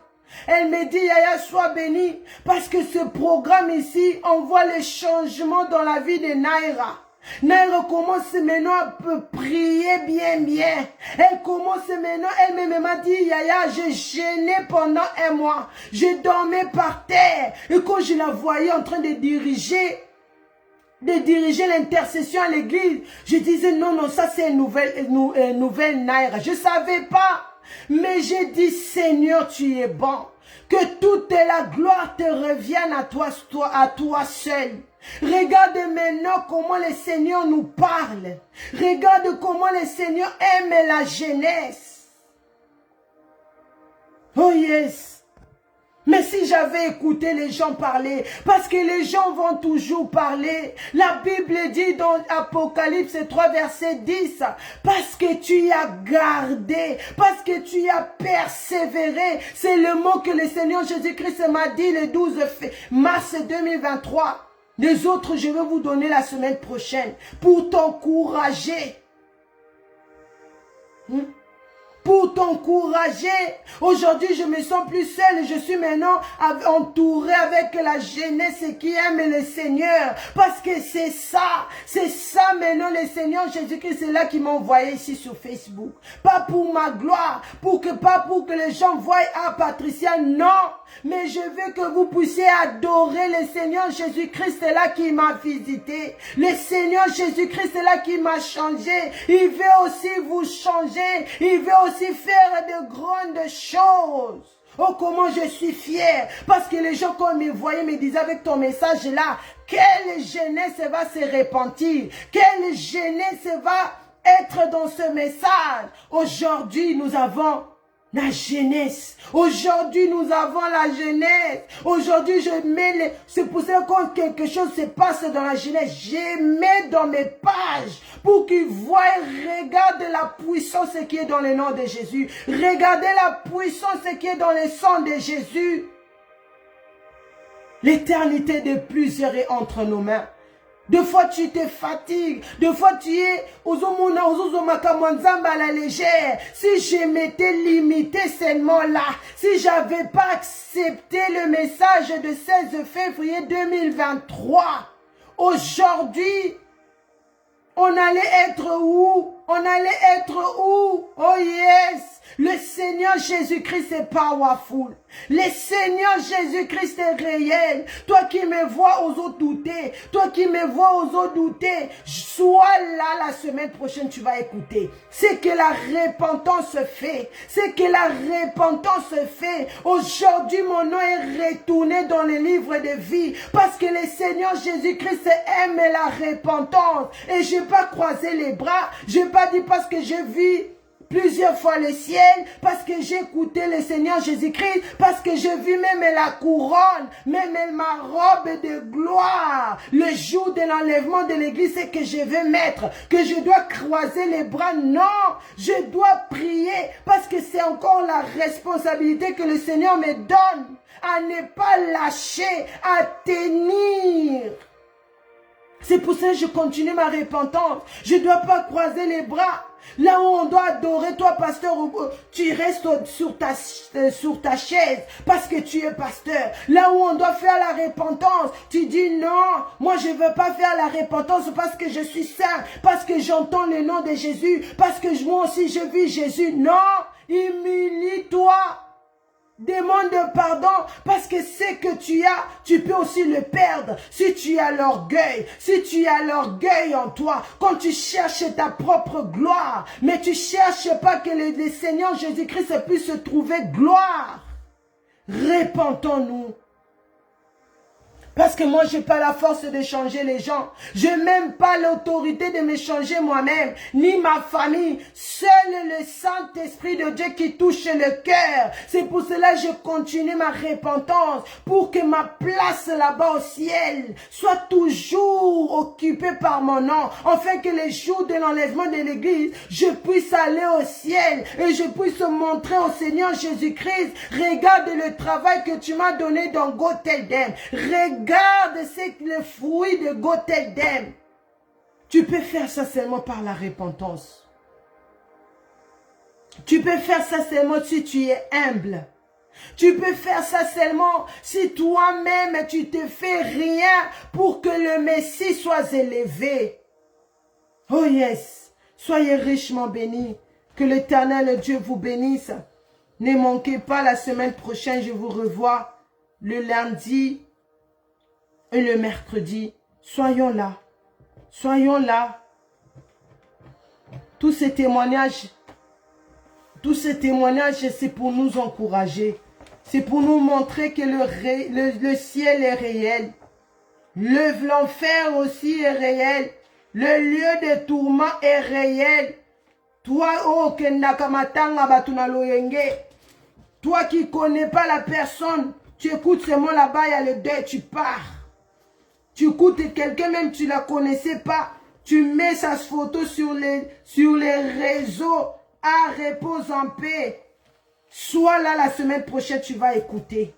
elle me dit, Yaya, sois bénie, parce que ce programme ici, on voit les changements dans la vie de Naira. Naira commence maintenant à prier bien. Elle commence maintenant, elle-même m'a dit, Yaya, j'ai gêné pendant 1 mois. Je dormais par terre. Et quand je la voyais en train de diriger l'intercession à l'église, je disais, non, ça c'est une nouvelle Naira. Je ne savais pas. Mais j'ai dit, Seigneur, tu es bon. Que toute la gloire te revienne à toi seul. Regarde maintenant comment le Seigneur nous parle. Regarde comment le Seigneur aime la jeunesse. Oh yes. Mais si j'avais écouté les gens parler, parce que les gens vont toujours parler. La Bible dit dans Apocalypse 3 verset 10, parce que tu as gardé, parce que tu as persévéré. C'est le mot que le Seigneur Jésus-Christ m'a dit le 12 mars 2023. Les autres, je vais vous donner la semaine prochaine pour t'encourager. Pour t'encourager. Aujourd'hui, je me sens plus seule. Je suis maintenant entourée avec la jeunesse qui aime le Seigneur. Parce que c'est ça maintenant le Seigneur Jésus-Christ, c'est là qui m'a envoyé ici sur Facebook. Pas pour ma gloire, pas pour que les gens voient, ah Patricia, non. Mais je veux que vous puissiez adorer le Seigneur Jésus-Christ, c'est là qui m'a visité. Le Seigneur Jésus-Christ, c'est là qui m'a changé. Il veut aussi vous changer. Il veut aussi faire de grandes choses. Oh, comment je suis fière. Parce que les gens, quand ils me voyaient, me disaient avec ton message là, quelle jeunesse va se repentir. Quelle jeunesse va être dans ce message. Aujourd'hui, nous avons la jeunesse. Aujourd'hui, nous avons la jeunesse. Aujourd'hui, je mets c'est pour ça que quand quelque chose se passe dans la jeunesse, je mets dans mes pages pour qu'ils voient, regardez la puissance qui est dans le nom de Jésus. Regardez la puissance qui est dans le sang de Jésus. L'éternité de plusieurs est entre nos mains. Des fois, tu te fatigues. Des fois, tu es aux à la légère. Si je m'étais limité seulement là, si j'avais pas accepté le message de 16 février 2023, aujourd'hui, on allait être où? On allait être où? Oh yes! Le Seigneur Jésus-Christ est powerful. Le Seigneur Jésus-Christ est réel. Toi qui me vois aux autres douter, toi qui me vois aux autres douter, sois là la semaine prochaine, tu vas écouter. C'est que la repentance se fait. C'est que la repentance se fait. Aujourd'hui, mon nom est retourné dans le livre de vie parce que le Seigneur Jésus-Christ aime la repentance. Et je n'ai pas croisé les bras. Je n'ai pas dit parce que je vis plusieurs fois le ciel, parce que j'ai écouté le Seigneur Jésus-Christ, parce que je vis même la couronne, même ma robe de gloire. Le jour de l'enlèvement de l'église, c'est que je vais mettre, que je dois croiser les bras. Non, je dois prier, parce que c'est encore la responsabilité que le Seigneur me donne, à ne pas lâcher, à tenir. C'est pour ça que je continue ma repentance. Je ne dois pas croiser les bras. Là où on doit adorer, toi pasteur, tu restes sur ta chaise parce que tu es pasteur. Là où on doit faire la repentance, tu dis non, moi je ne veux pas faire la repentance parce que je suis saint, parce que j'entends le nom de Jésus, parce que moi aussi je vis Jésus. Non, humilie-toi. Demande pardon parce que ce que tu as, tu peux aussi le perdre si tu as l'orgueil. Si tu as l'orgueil en toi, quand tu cherches ta propre gloire, mais tu ne cherches pas que le Seigneur Jésus-Christ puisse se trouver gloire. Repentons-nous. Parce que moi, je n'ai pas la force de changer les gens. Je n'ai même pas l'autorité de me changer moi-même, ni ma famille. Seul le Saint-Esprit de Dieu qui touche le cœur. C'est pour cela que je continue ma repentance, pour que ma place là-bas au ciel soit toujours occupée par mon nom, afin que les jours de l'enlèvement de l'église, je puisse aller au ciel et je puisse montrer au Seigneur Jésus-Christ, regarde le travail que tu m'as donné dans Goteldem. Regarde le fruit de Goteldem. Tu peux faire ça seulement par la repentance. Tu peux faire ça seulement si tu es humble. Tu peux faire ça seulement si toi-même tu te fais rien pour que le Messie soit élevé. Oh yes, soyez richement bénis. Que l'Éternel Dieu vous bénisse. Ne manquez pas la semaine prochaine, je vous revois le lundi et le mercredi. Soyons là. Soyons là. Tous ces témoignages, c'est pour nous encourager. C'est pour nous montrer que le ciel est réel. L'enfer aussi est réel. Le lieu de tourment est réel. Toi, oh, toi qui ne connais pas la personne, tu écoutes seulement là-bas, il y a le deuil, tu pars. Tu écoutes quelqu'un, même tu ne la connaissais pas. Tu mets sa photo sur les réseaux. Ah, repose en paix. Sois là la semaine prochaine, tu vas écouter.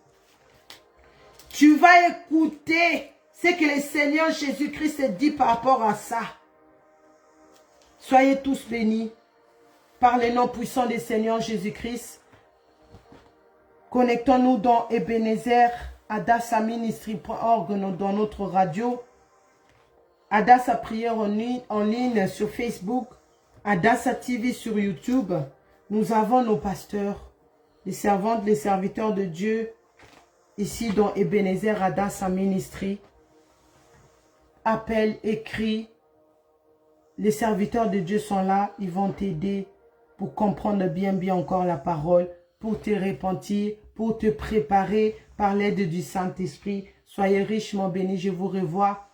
Tu vas écouter ce que le Seigneur Jésus-Christ dit par rapport à ça. Soyez tous bénis par le nom puissant du Seigneur Jésus-Christ. Connectons-nous dans Ebenezer, adassaministry.org dans notre radio. Adassa Prière en ligne sur Facebook. Adassa TV sur YouTube. Nous avons nos pasteurs, les servantes, les serviteurs de Dieu, ici dans Ebenezer Adassa Ministry. Appel, écrit. Les serviteurs de Dieu sont là, ils vont t'aider pour comprendre bien encore la parole, pour te repentir, pour te préparer par l'aide du Saint-Esprit. Soyez richement bénis, je vous revois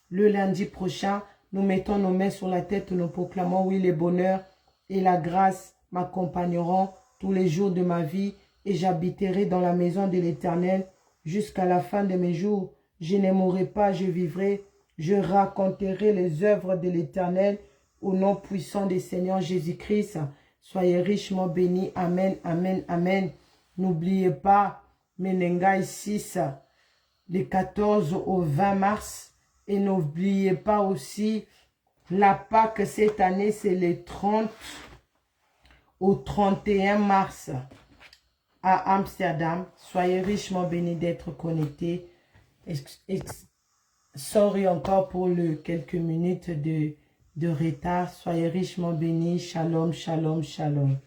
le lundi prochain. Nous mettons nos mains sur la tête, nous proclamons, oui, le bonheur et la grâce m'accompagneront tous les jours de ma vie et j'habiterai dans la maison de l'Éternel jusqu'à la fin de mes jours. Je ne mourrai pas, je vivrai. Je raconterai les œuvres de l'Éternel au nom puissant du Seigneur Jésus-Christ. Soyez richement bénis. Amen, amen, amen. N'oubliez pas, Menengai 6, du 14 au 20 mars. Et n'oubliez pas aussi la Pâque cette année, c'est le 30 au 31 mars à Amsterdam. Soyez richement bénis d'être connectés. Sorry encore pour quelques minutes de retard. Soyez richement bénis. Shalom, shalom, shalom.